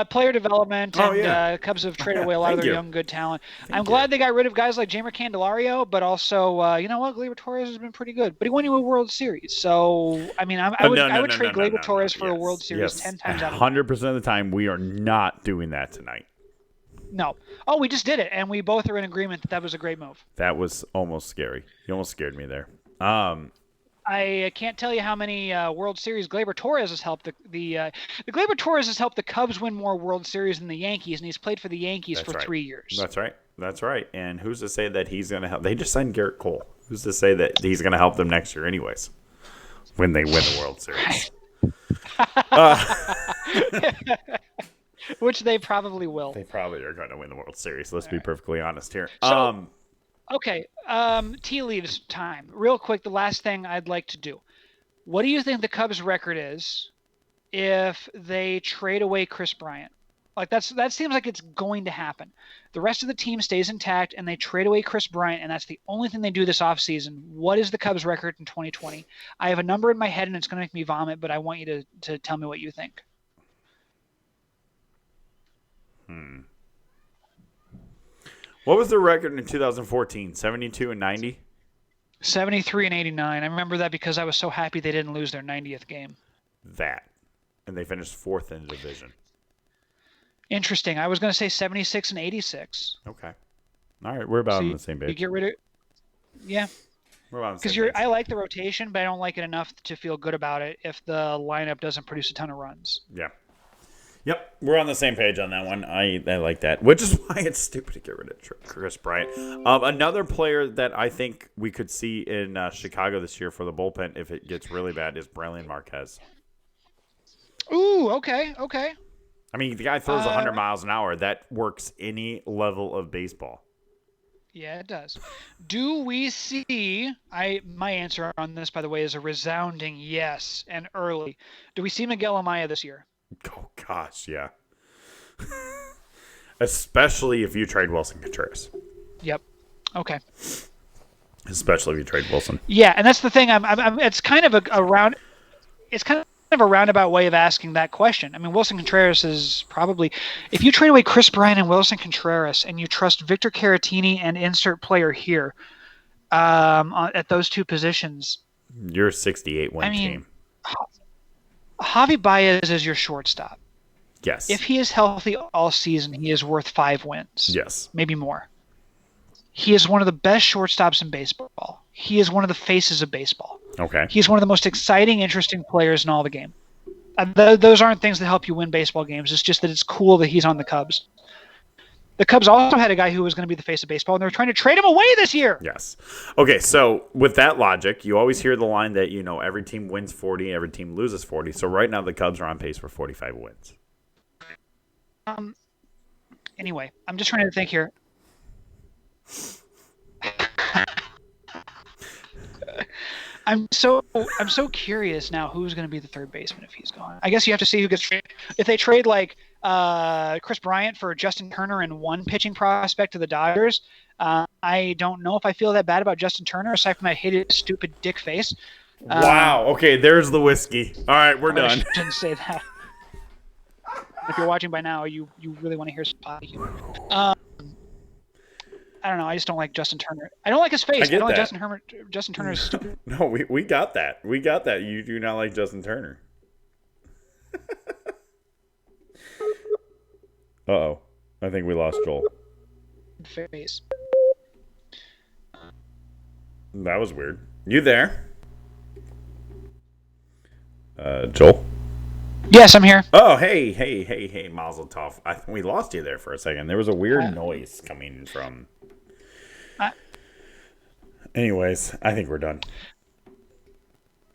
Player development and yeah. Cubs have traded away a lot of Thank their you. young, good talent. I'm you. glad they got rid of guys like Jamer Candelario, but also, you know what, Gleyber Torres has been pretty good. But he won you a World Series, so I mean, I would trade Gleyber Torres for a World Series 10 times out of 100% of the time, we are not doing that tonight. No. Oh, we just did it, and we both are in agreement that that was a great move. That was almost scary. You almost scared me there. I can't tell you how many World Series Gleyber Torres has helped the Gleyber Torres has helped the Cubs win more World Series than the Yankees, and he's played for the Yankees for 3 years. That's right. That's right. And who's to say that he's going to help? They just signed Garrett Cole. Who's to say that he's going to help them next year, anyways, when they win the World Series? Which they probably will. They probably are going to win the World Series. Let's be right. perfectly honest here. So, okay, tea leaves time. Real quick, the last thing I'd like to do. What do you think the Cubs' record is if they trade away Chris Bryant? Like that seems like it's going to happen. The rest of the team stays intact, and they trade away Chris Bryant, and that's the only thing they do this offseason. What is the Cubs' record in 2020? I have a number in my head, and it's going to make me vomit, but I want you to tell me what you think. What was the record in 2014? 72 and 90? 73 and 89. I remember that because I was so happy they didn't lose their 90th game. That. And they finished 4th in the division. Interesting. I was going to say 76 and 86. Okay. All right. We're about on the same page. You get rid of... Yeah. We're about on the same Because page. I like the rotation, but I don't like it enough to feel good about it if the lineup doesn't produce a ton of runs. Yeah. Yep, we're on the same page on that one. I like that, which is why it's stupid to get rid of Chris Bryant. Another player that I think we could see in Chicago this year for the bullpen, if it gets really bad, is Braylon Marquez. Ooh, okay. I mean, the guy throws 100 miles an hour. That works any level of baseball. Yeah, it does. Do we see... My answer on this, by the way, is a resounding yes, and early. Do we see Miguel Amaya this year? Oh, gosh, yeah. Especially if you trade Wilson Contreras. Yep. Okay. Especially if you trade Wilson. Yeah, and that's the thing. It's kind of It's kind of a roundabout way of asking that question. I mean, Wilson Contreras is probably... If you trade away Chris Bryant and Wilson Contreras, and you trust Victor Caratini and insert player here at those two positions... You're a 68-win team. Javi Baez is your shortstop. Yes. If he is healthy all season, he is worth 5 wins. Yes. Maybe more. He is one of the best shortstops in baseball. He is one of the faces of baseball. Okay. He's one of the most exciting, interesting players in all the game. Those aren't things that help you win baseball games. It's just that it's cool that he's on the Cubs. The Cubs also had a guy who was going to be the face of baseball, and they were trying to trade him away this year. Yes. Okay, so with that logic, you always hear the line that, every team wins 40, every team loses 40. So right now the Cubs are on pace for 45 wins. Anyway, I'm just trying to think here. I'm so curious now who's going to be the third baseman if he's gone. I guess you have to see who gets traded. If they trade like Chris Bryant for Justin Turner and one pitching prospect to the Dodgers, I don't know if I feel that bad about Justin Turner aside from that hated stupid dick face. Wow. Okay, there's the whiskey. All right, we're done. I shouldn't say that. If you're watching by now, you really want to hear some potty humor. I don't know. I just don't like Justin Turner. I don't like his face. I don't like Justin Turner's stupid. No, we got that. We got that. You do not like Justin Turner. Uh-oh. I think we lost Joel. Face. That was weird. You there? Joel? Yes, I'm here. Oh, hey, Mazel Tov. We lost you there for a second. There was a weird noise coming from... Anyways, I think we're done.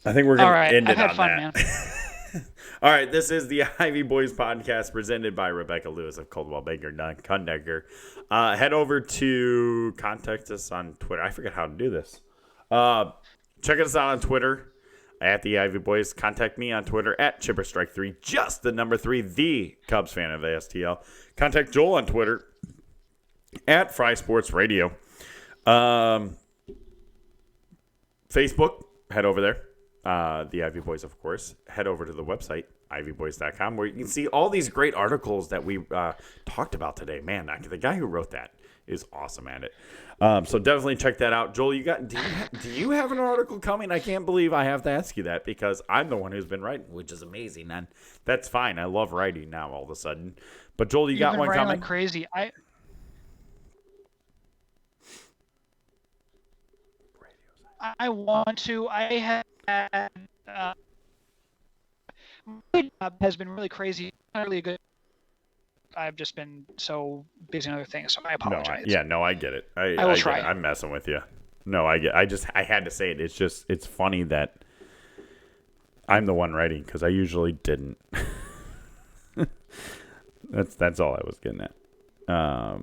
I think we're All going to right. end I've it had on fun, that. man. All right, this is the Ivy Boys podcast presented by Rebecca Lewis of Coldwell Banker Kundecker. Head over to contact us on Twitter. I forget how to do this. Check us out on Twitter at the Ivy Boys. Contact me on Twitter at ChipperStrike3, just the number 3, the Cubs fan of ASTL. Contact Joel on Twitter at Fry Sports Radio. Facebook, head over there. The Ivy Boys, of course. Head over to the website, ivyboys.com, where you can see all these great articles that we talked about today. Man, the guy who wrote that is awesome at it. So definitely check that out. Joel, do you have an article coming? I can't believe I have to ask you that because I'm the one who's been writing, which is amazing. And that's fine. I love writing now all of a sudden. But Joel, you got one coming? Like crazy. I want to. I have my job has been really crazy. Not really good. I've just been so busy on other things, so I apologize. I get it. I will try. I'm messing with you. No, I had to say it. It's funny that I'm the one writing because I usually didn't. That's all I was getting at. All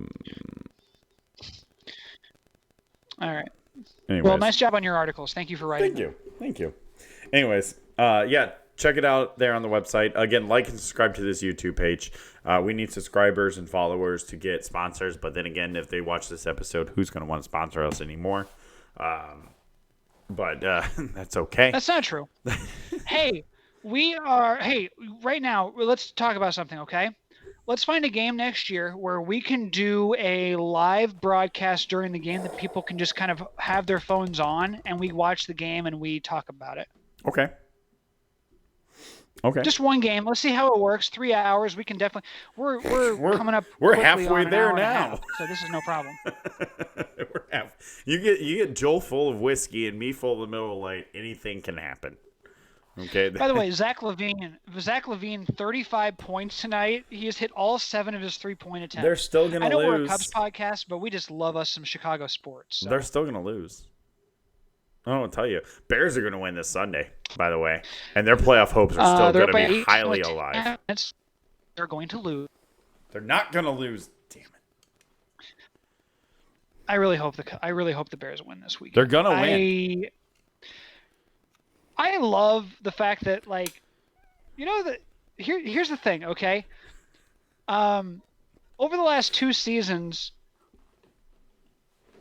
right. Anyways. Well, nice job on your articles. Thank you for writing. Thank you. Anyways, check it out there on the website. Again, like and subscribe to this YouTube page. We need subscribers and followers to get sponsors. But then again, if they watch this episode, who's going to want to sponsor us anymore? But that's okay. That's not true. Hey, right now, let's talk about something, okay? Let's find a game next year where we can do a live broadcast during the game that people can just kind of have their phones on and we watch the game and we talk about it. Okay. Just one game. Let's see how it works. 3 hours. We can definitely. We're coming up. We're halfway there now. So this is no problem. You get Joel full of whiskey and me full of Miller Lite. Anything can happen. Okay. By the way, Zach Levine, 35 points tonight. He has hit all 7 of his 3-point attempts. They're still going to lose. I know we're a Cubs podcast, but we just love us some Chicago sports. So. They're still going to lose. I don't want to tell you. Bears are going to win this Sunday, by the way. And their playoff hopes are still going to be highly alive. They're going to lose. They're not going to lose. Damn it. I really hope the Bears win this week. They're going to win. I love the fact that, here's the thing, okay? Over the last 2 seasons,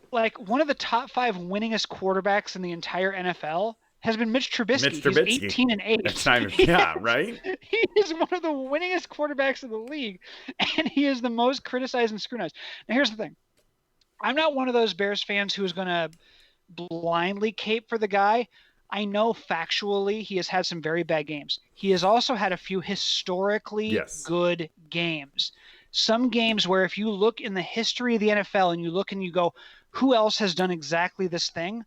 one of the top 5 winningest quarterbacks in the entire NFL has been Mitch Trubisky. He's 18-8. That's not even, right? He is one of the winningest quarterbacks in the league, and he is the most criticized and scrutinized. Now, here's the thing. I'm not one of those Bears fans who is going to blindly cape for the guy. I know factually he has had some very bad games. He has also had a few historically good games. Some games where if you look in the history of the NFL and you look and you go, who else has done exactly this thing?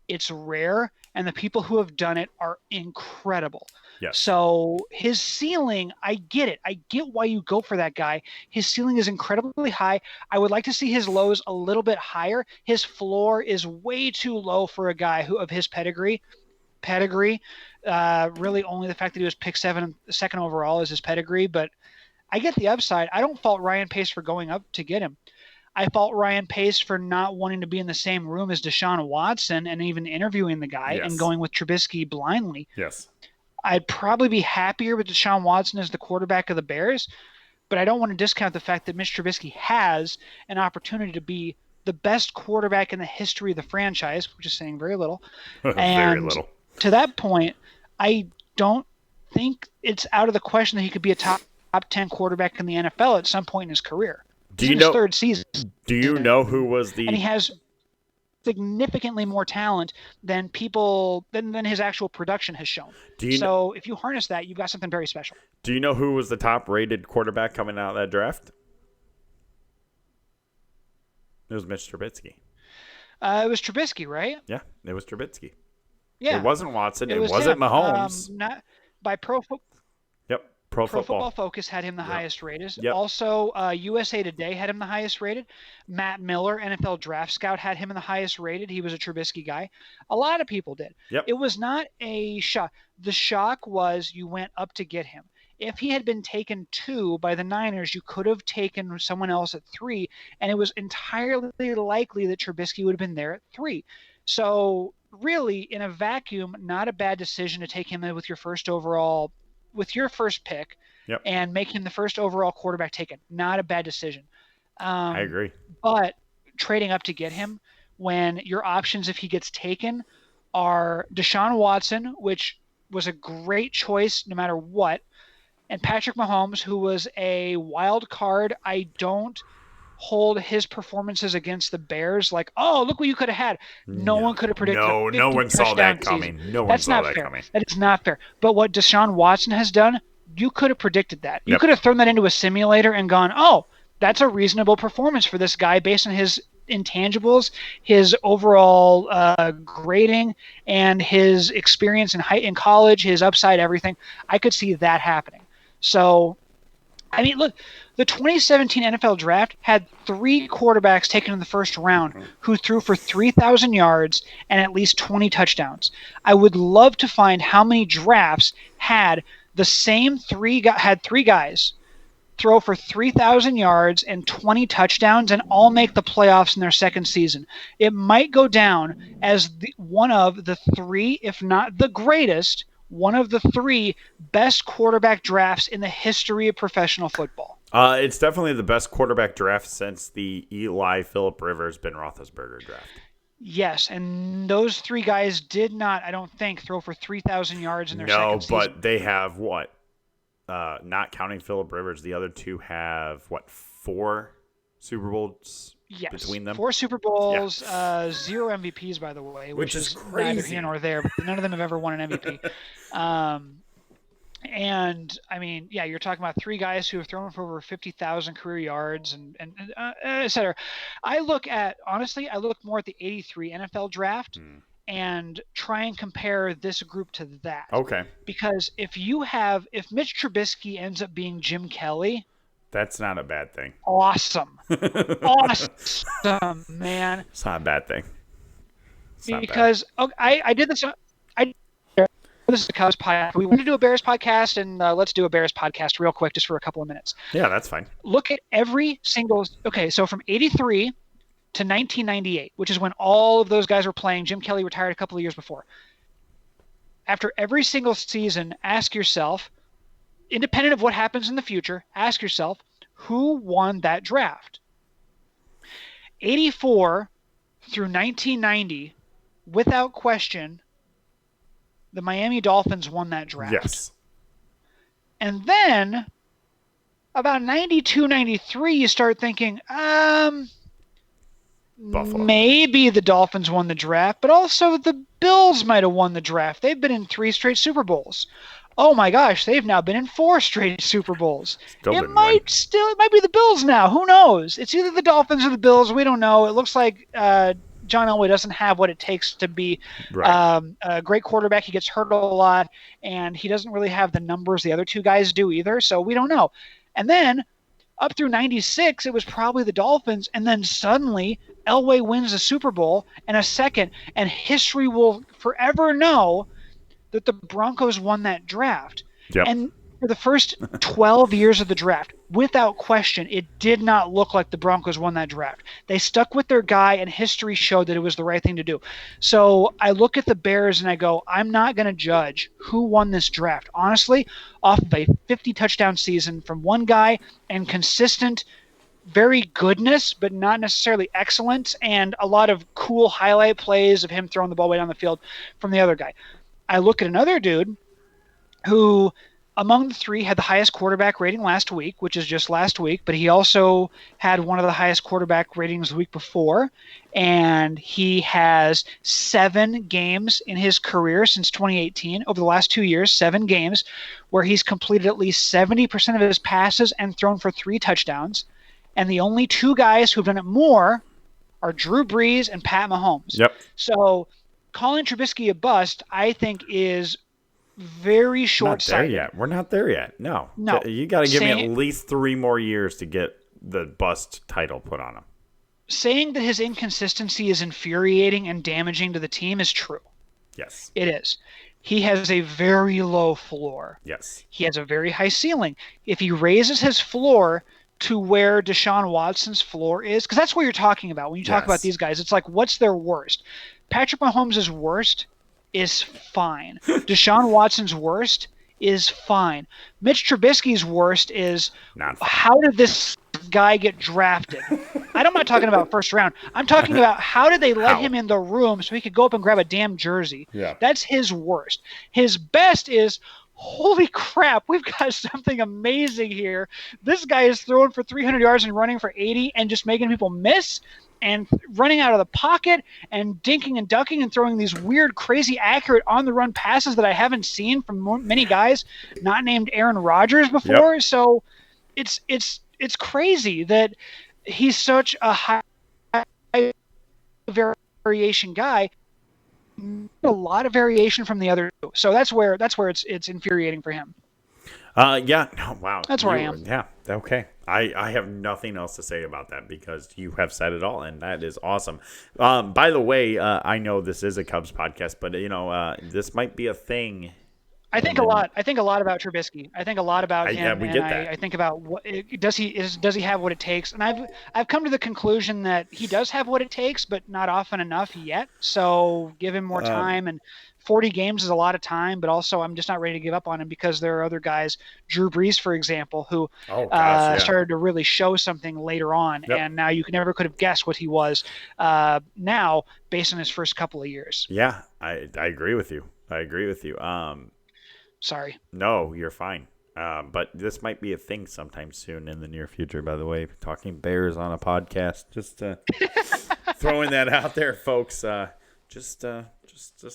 It's rare, and the people who have done it are incredible. Yes. So his ceiling, I get it. I get why you go for that guy. His ceiling is incredibly high. I would like to see his lows a little bit higher. His floor is way too low for a guy of his pedigree. Really only the fact that he was picked 7 second overall is his pedigree, but I get the upside. I don't fault Ryan Pace for going up to get him. I fault Ryan Pace for not wanting to be in the same room as Deshaun Watson and even interviewing the guy and going with Trubisky blindly. Yes. I'd probably be happier with Deshaun Watson as the quarterback of the Bears, but I don't want to discount the fact that Mitch Trubisky has an opportunity to be the best quarterback in the history of the franchise, which is saying very little. Very little. To that point, I don't think it's out of the question that he could be a top 10 quarterback in the NFL at some point in his career. Do you know? Third season. Do you know who was the? And he has significantly more talent than his actual production has shown. So if you harness that, you've got something very special. Do you know who was the top-rated quarterback coming out of that draft? It was Mitch Trubisky. It was Trubisky, right? Yeah, it was Trubisky. Yeah. It wasn't Watson. It wasn't Mahomes. Not by Pro Pro Football Football. Focus had him the Yep. highest rated. Yep. Also, USA Today had him the highest rated. Matt Miller, NFL Draft Scout, had him in the highest rated. He was a Trubisky guy. A lot of people did. Yep. It was not a shock. The shock was you went up to get him. If he had been taken 2 by the Niners, you could have taken someone else at 3, and it was entirely likely that Trubisky would have been there at 3. So really, in a vacuum, not a bad decision to take him in with your first pick, Yep. and make him the first overall quarterback taken. Not a bad decision. I agree. But trading up to get him when your options, if he gets taken, are Deshaun Watson, which was a great choice no matter what, and Patrick Mahomes, who was a wild card. I don't hold his performances against the Bears like, oh, look what you could have had. No one could have predicted. No one saw that coming. No one saw that coming. That is not fair. But what Deshaun Watson has done, you could have predicted that. You could have thrown that into a simulator and gone, oh, that's a reasonable performance for this guy based on his intangibles, his overall grading, and his experience in college, his upside, everything. I could see that happening. So, I mean, look, the 2017 NFL Draft had 3 quarterbacks taken in the first round who threw for 3,000 yards and at least 20 touchdowns. I would love to find how many drafts had the same 3 guys throw for 3,000 yards and 20 touchdowns and all make the playoffs in their second season. It might go down as one of the 3, if not the greatest, one of the 3 best quarterback drafts in the history of professional football. It's definitely the best quarterback draft since the Eli, Phillip Rivers, Ben Roethlisberger draft. Yes, and those 3 guys did not, I don't think, throw for 3,000 yards in their second season. No, but they have what? Not counting Phillip Rivers, the other 2 have what? 4 Super Bowls between them. 4 Super Bowls, 0 MVPs, by the way, which is crazy. Neither here nor there. But none of them have ever won an MVP. And I mean, yeah, you're talking about 3 guys who have thrown for over 50,000 career yards and et cetera. I look more at the '83 NFL draft and try and compare this group to that. Okay. Because if Mitch Trubisky ends up being Jim Kelly, that's not a bad thing. Awesome. Awesome, man. It's not a bad thing. Because I did this. This is a Cubs podcast. We want to do a Bears podcast, and let's do a Bears podcast real quick, just for a couple of minutes. Yeah, that's fine. Look at every single. Okay, so from '83 to 1998, which is when all of those guys were playing. Jim Kelly retired a couple of years before. After every single season, ask yourself, independent of what happens in the future, ask yourself, who won that draft? 84 through 1990, without question, the Miami Dolphins won that draft. Yes. And then, about 92, 93, you start thinking, Buffalo. Maybe the Dolphins won the draft, but also the Bills might have won the draft. They've been in 3 straight Super Bowls. Oh my gosh, they've now been in 4 straight Super Bowls. It might be the Bills now. Who knows? It's either the Dolphins or the Bills. We don't know. It looks like John Elway doesn't have what it takes to be a great quarterback. He gets hurt a lot, and he doesn't really have the numbers the other 2 guys do either, so we don't know. And then up through 96, it was probably the Dolphins, and then suddenly Elway wins a Super Bowl and a second, and history will forever know that the Broncos won that draft. Yep. And for the first 12 years of the draft, without question, it did not look like the Broncos won that draft. They stuck with their guy, and history showed that it was the right thing to do. So I look at the Bears and I go, I'm not going to judge who won this draft. Honestly, off of a 50-touchdown season from one guy and consistent, very goodness, but not necessarily excellence, and a lot of cool highlight plays of him throwing the ball way down the field from the other guy. I look at another dude who, among the 3, had the highest quarterback rating last week, which is just last week, but he also had one of the highest quarterback ratings the week before, and he has 7 games in his career since 2018, over the last 2 years, 7 games, where he's completed at least 70% of his passes and thrown for 3 touchdowns, and the only 2 guys who've done it more are Drew Brees and Pat Mahomes. Yep. So calling Trubisky a bust, I think, is very Not there short-sighted. yet. We're not there yet. No. No. You got to give me Saying- at least 3 more years to get the bust title put on him. Saying that his inconsistency is infuriating and damaging to the team is true. Yes. It is. He has a very low floor. Yes. He has a very high ceiling. If he raises his floor to where Deshaun Watson's floor is, because that's what you're talking about when you talk Yes. about these guys. It's like, what's their worst? Patrick Mahomes' worst is fine. Deshaun Watson's worst is fine. Mitch Trubisky's worst is, Not fine. how did this guy get drafted? I'm not talking about first round. I'm talking about how did they let How? him in the room so he could go up and grab a damn jersey. Yeah. That's his worst. His best is, holy crap, we've got something amazing here. This guy is throwing for 300 yards and running for 80 and just making people miss and running out of the pocket and dinking and ducking and throwing these weird, crazy, accurate on-the-run passes that I haven't seen from many guys not named Aaron Rodgers before. Yep. So it's crazy that he's such a high variation guy. A lot of variation from the other two. So that's where it's infuriating for him. Yeah. No, wow. That's where I am. Yeah. Okay. I have nothing else to say about that because you have said it all, and that is awesome. By the way, I know this is a Cubs podcast, but this might be a thing. I think a lot. I think a lot about Trubisky. I think a lot about him. Yeah, we get that. I think about does he have what it takes? And I've come to the conclusion that he does have what it takes, but not often enough yet. So give him more time. And 40 games is a lot of time, but also I'm just not ready to give up on him because there are other guys, Drew Brees, for example, who started to really show something later on, and now you never could have guessed what he was now based on his first couple of years. Yeah, I agree with you. Sorry. No, you're fine. But this might be a thing sometime soon in the near future, by the way. Talking Bears on a podcast. Just throwing that out there, folks. Just a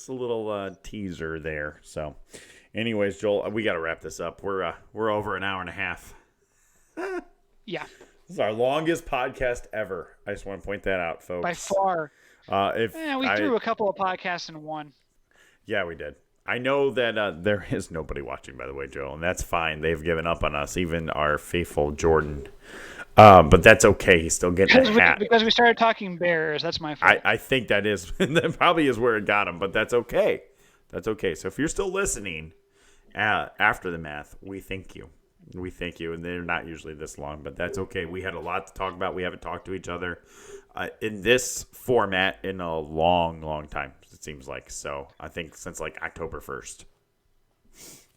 little teaser there. So, anyways, Joel, we got to wrap this up. We're over an hour and a half. Yeah. This is our longest podcast ever. I just want to point that out, folks. By far. We threw a couple of podcasts in one. Yeah, we did. I know that there is nobody watching, by the way, Joel, and that's fine. They've given up on us, even our faithful Jordan. But that's okay. He's still getting a hat. Because we started talking Bears. That's my fault. I think that probably is where it got him, but that's okay. That's okay. So if you're still listening after the math, we thank you. We thank you. And they're not usually this long, but that's okay. We had a lot to talk about. We haven't talked to each other in this format in a long, long time. It seems like. So I think since like October 1st.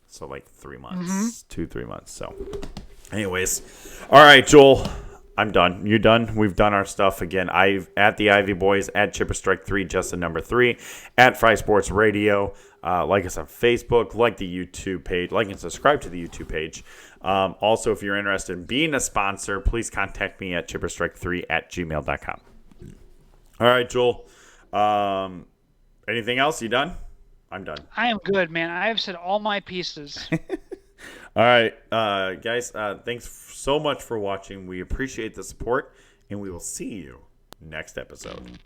So like 3 months, 2-3 months. So anyways, all right, Joel, I'm done. You done? We've done our stuff again. At the Ivy Boys, at Chipper Strike 3, just the number 3, at Fry Sports Radio. Like us on Facebook, like the YouTube page, like and subscribe to the YouTube page. Also, if you're interested in being a sponsor, please contact me at chipperstrike3@gmail.com. All right, Joel. Anything else? You done? I'm done. I am good, man. I have said all my pieces. All right, guys, thanks so much for watching. We appreciate the support, and we will see you next episode.